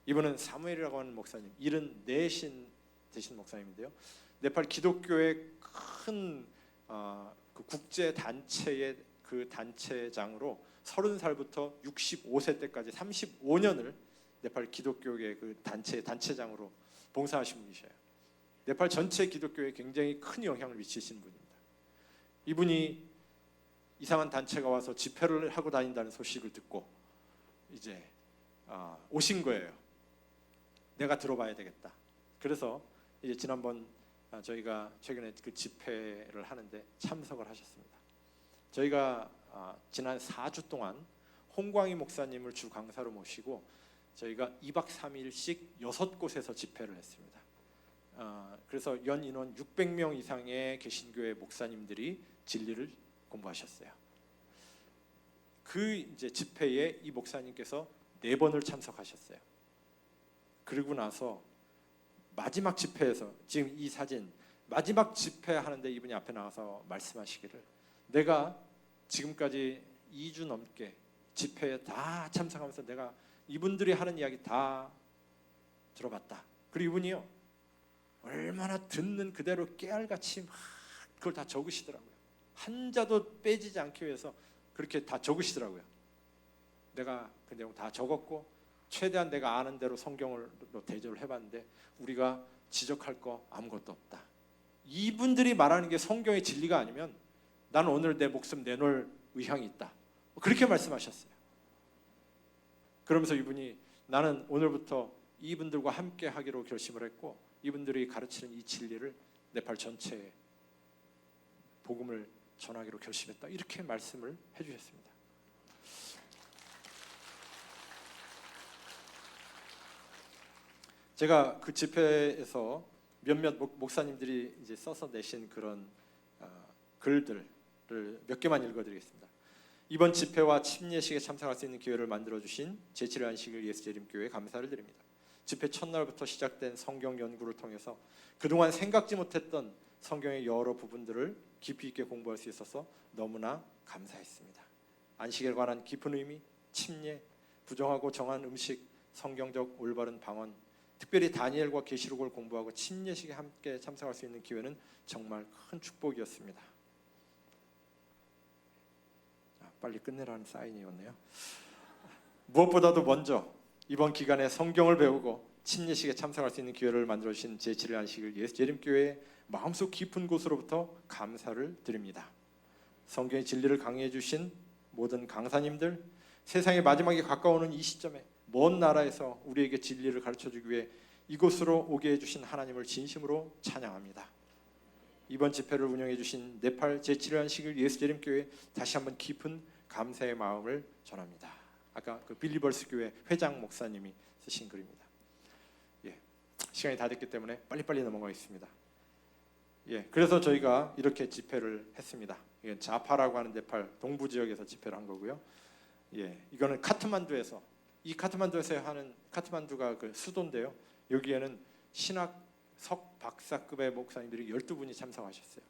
이분은 사무엘이라고 하는 목사님, 74신 되신 목사님인데요. 네팔 기독교의 큰 그 국제 단체의 그 단체장으로 30살부터 65세 때까지 35년을 네팔 기독교의 그 단체장으로 봉사하신 분이셔요. 네팔 전체 기독교에 굉장히 큰 영향을 미치신 분입니다. 이분이 이상한 단체가 와서 집회를 하고 다닌다는 소식을 듣고 이제 오신 거예요. 내가 들어봐야 되겠다. 그래서 이제 지난번 저희가 최근에 그 집회를 하는데 참석을 하셨습니다. 저희가 지난 4주 동안 홍광희 목사님을 주 강사로 모시고 저희가 2박 3일씩 6곳에서 집회를 했습니다. 그래서 연 인원 600명 이상의 개신교회 목사님들이 진리를 공부하셨어요. 그 이제 집회에 이 목사님께서 4번을 참석하셨어요. 그리고 나서 마지막 집회에서 지금 이 사진 마지막 집회 하는데 이분이 앞에 나와서 말씀하시기를 내가 지금까지 2주 넘게 집회에 다 참석하면서 내가 이분들이 하는 이야기 다 들어봤다. 그리고 이분이요 얼마나 듣는 그대로 깨알같이 막 그걸 다 적으시더라고요. 한자도 빼지지 않기 위해서 그렇게 다 적으시더라고요. 내가 그 내용 다 적었고 최대한 내가 아는 대로 성경으로 대조를 해봤는데 우리가 지적할 거 아무것도 없다. 이분들이 말하는 게 성경의 진리가 아니면 나는 오늘 내 목숨 내놓을 의향이 있다. 그렇게 말씀하셨어요. 그러면서 이분이 나는 오늘부터 이분들과 함께 하기로 결심을 했고 이분들이 가르치는 이 진리를 네팔 전체에 복음을 전하기로 결심했다. 이렇게 말씀을 해주셨습니다. 제가 그 집회에서 몇몇 목사님들이 이제 써서 내신 그런 글들을 몇 개만 읽어드리겠습니다. 이번 집회와 침례식에 참석할 수 있는 기회를 만들어주신 제7회 안식일 예수재림교회에 감사를 드립니다. 집회 첫날부터 시작된 성경 연구를 통해서 그동안 생각지 못했던 성경의 여러 부분들을 깊이 있게 공부할 수 있어서 너무나 감사했습니다. 안식에 관한 깊은 의미, 침례, 부정하고 정한 음식, 성경적 올바른 방언, 특별히 다니엘과 계시록을 공부하고 침례식에 함께 참석할 수 있는 기회는 정말 큰 축복이었습니다. 빨리 끝내라는 사인이었네요. 무엇보다도 먼저 이번 기간에 성경을 배우고 침례식에 참석할 수 있는 기회를 만들어주신 제7회 안식일 예수재림교회의 마음속 깊은 곳으로부터 감사를 드립니다. 성경의 진리를 강의해 주신 모든 강사님들, 세상의 마지막에 가까워오는 이 시점에 먼 나라에서 우리에게 진리를 가르쳐주기 위해 이곳으로 오게 해주신 하나님을 진심으로 찬양합니다. 이번 집회를 운영해 주신 네팔 제7회 안식일 예수재림교회 다시 한번 깊은 감사의 마음을 전합니다. 아까 그 빌리버스 교회 회장 목사님이 쓰신 글입니다. 시간이 다 됐기 때문에 빨리빨리 넘어가겠습니다. 그래서 저희가 이렇게 집회를 했습니다. 이건 자파라고 하는 네팔 동부 지역에서 집회를 한 거고요. 이거는 카트만두에서 하는 카트만두가 그 수도인데요. 여기에는 신학 석 박사급의 목사님들이 12분이 참석하셨어요.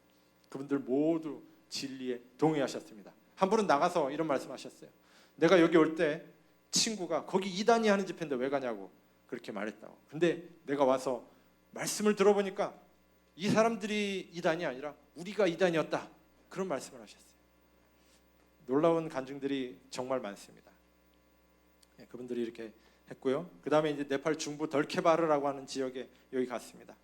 그분들 모두 진리에 동의하셨습니다. 한 분은 나가서 이런 말씀하셨어요. 내가 여기 올 때 친구가 거기 이단이 하는 집회인데 왜 가냐고 그렇게 말했다고. 근데 내가 와서 말씀을 들어보니까 이 사람들이 이단이 아니라 우리가 이단이었다. 그런 말씀을 하셨어요. 놀라운 간증들이 정말 많습니다. 예, 그분들이 이렇게 했고요. 그 다음에 이제 네팔 중부 덜케바르라고 하는 지역에 여기 갔습니다.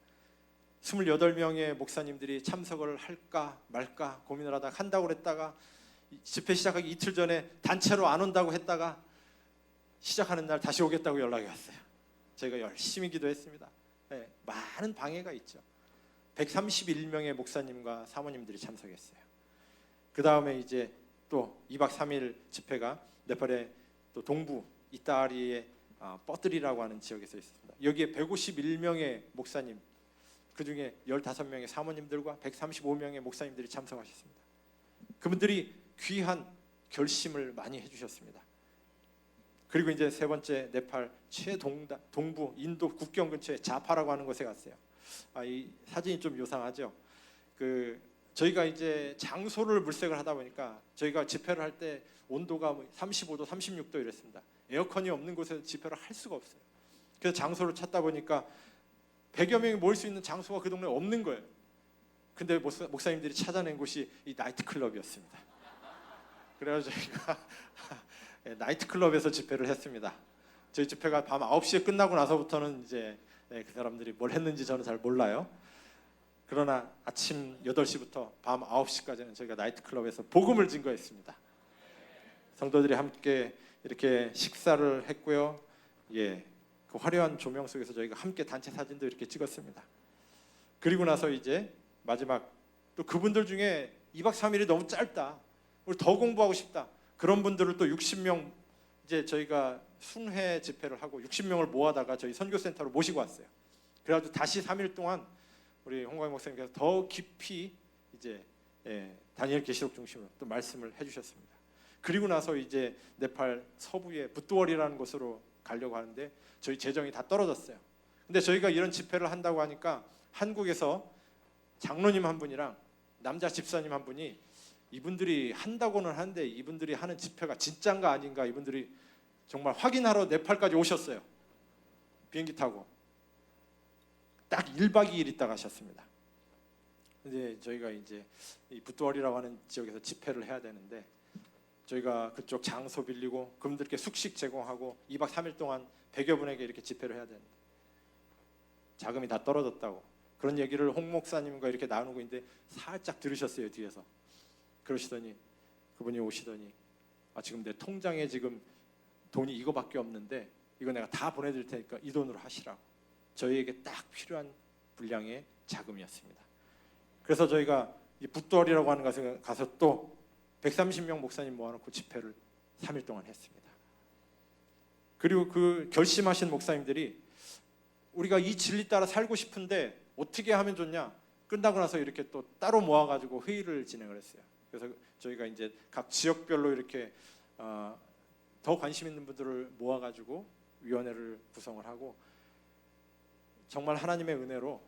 28명의 목사님들이 참석을 할까 말까 고민을 하다가 한다고 그랬다가 집회 시작하기 이틀 전에 단체로 안 온다고 했다가 시작하는 날 다시 오겠다고 연락이 왔어요. 저희가 열심히 기도했습니다. 네, 많은 방해가 있죠. 131명의 목사님과 사모님들이 참석했어요. 그 다음에 이제 또 2박 3일 집회가 네팔의 또 동부 이따리의 뻐뜨리라고 하는 지역에서 있었습니다. 여기에 151명의 목사님, 그 중에 15명의 사모님들과 135명의 목사님들이 참석하셨습니다. 그분들이 귀한 결심을 많이 해주셨습니다. 그리고 이제 세 번째 네팔 최동부 인도 국경 근처에 자파라고 하는 곳에 갔어요. 이 사진이 좀 요상하죠. 저희가 이제 장소를 물색을 하다 보니까 저희가 집회를 할 때 온도가 35도, 36도 이랬습니다. 에어컨이 없는 곳에서 집회를 할 수가 없어요. 그래서 장소를 찾다 보니까 100여 명이 모일 수 있는 장소가 그 동네에 없는 거예요. 근데 목사님들이 찾아낸 곳이 이 나이트클럽이었습니다. 그래서 저희가 나이트클럽에서 집회를 했습니다. 저희 집회가 밤 9시에 끝나고 나서부터는 이제 그 사람들이 뭘 했는지 저는 잘 몰라요. 그러나 아침 8시부터 밤 9시까지는 저희가 나이트클럽에서 복음을 증거했습니다. 성도들이 함께 이렇게 식사를 했고요. 예, 그 화려한 조명 속에서 저희가 함께 단체 사진도 이렇게 찍었습니다. 그리고 나서 이제 마지막 또 그분들 중에 2박 3일이 너무 짧다, 우리 더 공부하고 싶다, 그런 분들을 또 60명 이제 저희가 순회 집회를 하고 60명을 모아다가 저희 선교센터로 모시고 왔어요. 그래가지고 다시 3일 동안 우리 홍광희 목사님께서 더 깊이 이제 다니엘 계시록 중심으로 또 말씀을 해주셨습니다. 그리고 나서 이제 네팔 서부의 붓두월이라는 곳으로 가려고 하는데 저희 재정이 다 떨어졌어요. 근데 저희가 이런 집회를 한다고 하니까 한국에서 장로님 한 분이랑 남자 집사님 한 분이 이분들이 한다고는 하는데 이분들이 하는 집회가 진짜인가 아닌가 이분들이 정말 확인하러 네팔까지 오셨어요. 비행기 타고 딱 1박 2일 있다 가셨습니다. 근데 저희가 이제 이 붓두월이라고 하는 지역에서 집회를 해야 되는데 저희가 그쪽 장소 빌리고 그분들께 숙식 제공하고 2박 3일 동안 100여 분에게 이렇게 집회를 해야 되는데 자금이 다 떨어졌다고 그런 얘기를 홍 목사님과 이렇게 나누고 있는데 살짝 들으셨어요. 뒤에서 그러시더니 그분이 오시더니 지금 내 통장에 지금 돈이 이거밖에 없는데 이거 내가 다 보내드릴 테니까 이 돈으로 하시라고. 저희에게 딱 필요한 분량의 자금이었습니다. 그래서 저희가 이 붓두월이라고 하는 곳에 가서 또 130명 목사님 모아놓고 집회를 3일 동안 했습니다. 그리고 그 결심하신 목사님들이 우리가 이 진리 따라 살고 싶은데 어떻게 하면 좋냐, 끝나고 나서 이렇게 또 따로 모아가지고 회의를 진행을 했어요. 그래서 저희가 이제 각 지역별로 이렇게 더 관심 있는 분들을 모아가지고 위원회를 구성을 하고 정말 하나님의 은혜로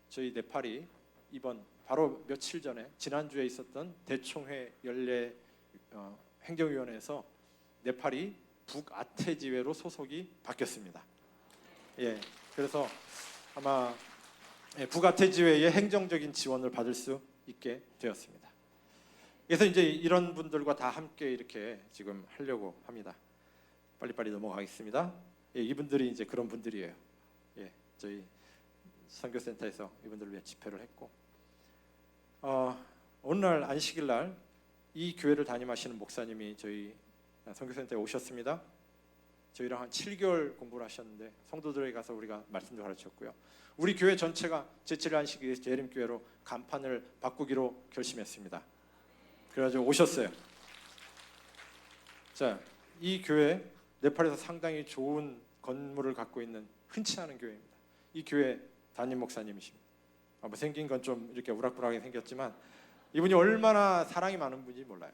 저희 네팔이 이번 바로 며칠 전에 지난주에 있었던 대총회 연례 행정위원회에서 네팔이 북아태지회로 소속이 바뀌었습니다. 예, 그래서 아마 북아태지회의 행정적인 지원을 받을 수 있게 되었습니다. 그래서 이제 이런 분들과 다 함께 이렇게 지금 하려고 합니다. 빨리빨리 넘어가겠습니다. 예, 이분들이 이제 그런 분들이에요. 예, 저희 선교센터에서 이분들을 위해 집회를 했고 어느 날 안식일 날 이 교회를 담임하시는 목사님이 저희 선교센터에 오셨습니다. 저희랑 한 7개월 공부를 하셨는데 성도들에게 가서 우리가 말씀도 가르쳤고요. 우리 교회 전체가 제7일 안식일 재림교회로 간판을 바꾸기로 결심했습니다. 그래가지고 오셨어요. 자, 이 교회 네팔에서 상당히 좋은 건물을 갖고 있는 흔치 않은 교회입니다. 이 교회 담임 목사님이십니다. 뭐 생긴 건 좀 이렇게 우락부락하게 생겼지만 이분이 얼마나 사랑이 많은 분인지 몰라요.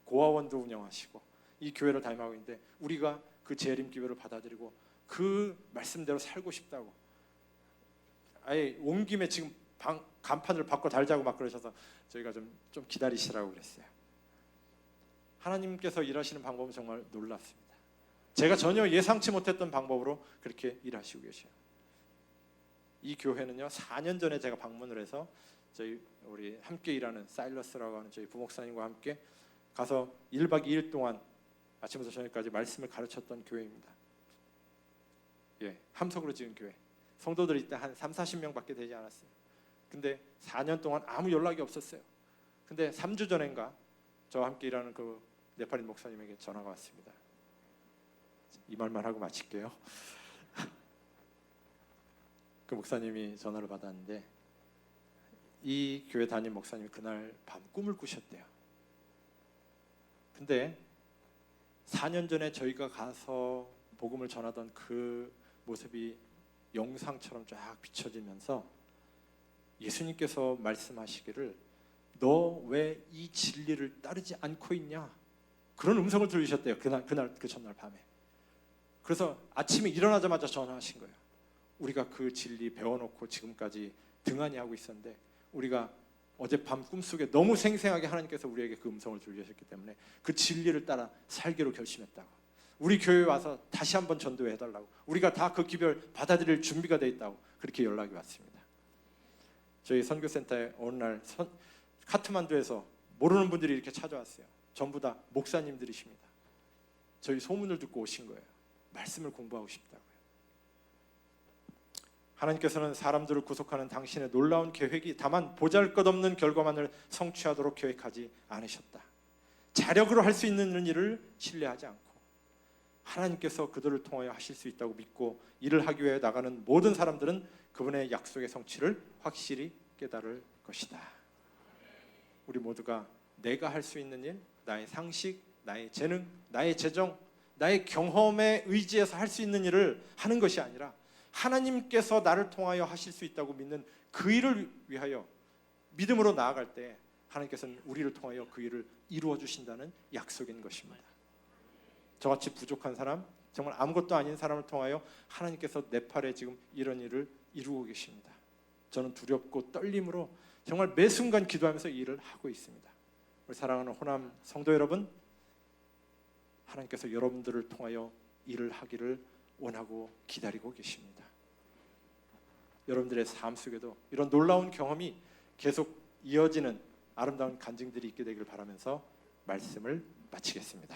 고아원도 운영하시고 이 교회를 담임하고 있는데 우리가 그 재림 기회를 받아들이고 그 말씀대로 살고 싶다고 아예 온 김에 지금 간판을 바꿔 달자고 막 그러셔서 저희가 좀 기다리시라고 그랬어요. 하나님께서 일하시는 방법은 정말 놀랍습니다. 제가 전혀 예상치 못했던 방법으로 그렇게 일하시고 계셔요. 이 교회는요 4년 전에 제가 방문을 해서 우리 함께 일하는 사일러스라고 하는 저희 부목사님과 함께 가서 1박 2일 동안 아침부터 저녁까지 말씀을 가르쳤던 교회입니다. 예, 함석으로 지은 교회. 성도들이 이때 한 30-40명밖에 되지 않았어요. 근데 4년 동안 아무 연락이 없었어요. 근데 3주 전인가 저와 함께 일하는 그 네팔인 목사님에게 전화가 왔습니다. 이 말만 하고 마칠게요. 그 목사님이 전화를 받았는데 이 교회 담임 목사님이 그날 밤 꿈을 꾸셨대요. 근데 4년 전에 저희가 가서 복음을 전하던 그 모습이 영상처럼 쫙 비춰지면서 예수님께서 말씀하시기를 너 왜 이 진리를 따르지 않고 있냐, 그런 음성을 들으셨대요. 그 전날 밤에. 그래서 아침에 일어나자마자 전화하신 거예요. 우리가 그 진리 배워놓고 지금까지 등한히 하고 있었는데 우리가 어젯밤 꿈속에 너무 생생하게 하나님께서 우리에게 그 음성을 들려주셨기 때문에 그 진리를 따라 살기로 결심했다고. 우리 교회에 와서 다시 한번 전도해달라고. 우리가 다 그 기별 받아들일 준비가 돼 있다고 그렇게 연락이 왔습니다. 저희 선교센터에 어느 날 카트만두에서 모르는 분들이 이렇게 찾아왔어요. 전부 다 목사님들이십니다. 저희 소문을 듣고 오신 거예요. 말씀을 공부하고 싶다고요. 하나님께서는 사람들을 구속하는 당신의 놀라운 계획이 다만 보잘것없는 결과만을 성취하도록 계획하지 않으셨다. 자력으로 할 수 있는 일을 신뢰하지 않고 하나님께서 그들을 통하여 하실 수 있다고 믿고 일을 하기 위해 나가는 모든 사람들은 그분의 약속의 성취를 확실히 깨달을 것이다. 우리 모두가 내가 할 수 있는 일, 나의 상식, 나의 재능, 나의 재정, 나의 경험에 의지해서 할 수 있는 일을 하는 것이 아니라 하나님께서 나를 통하여 하실 수 있다고 믿는 그 일을 위하여 믿음으로 나아갈 때 하나님께서는 우리를 통하여 그 일을 이루어 주신다는 약속인 것입니다. 저같이 부족한 사람, 정말 아무것도 아닌 사람을 통하여 하나님께서 네팔에 지금 이런 일을 이루고 계십니다. 저는 두렵고 떨림으로 정말 매 순간 기도하면서 이 일을 하고 있습니다. 우리 사랑하는 호남 성도 여러분, 하나님께서 여러분들을 통하여 일을 하기를 원하고 기다리고 계십니다. 여러분들의 삶 속에도 이런 놀라운 경험이 계속 이어지는 아름다운 간증들이 있게 되기를 바라면서 말씀을 마치겠습니다.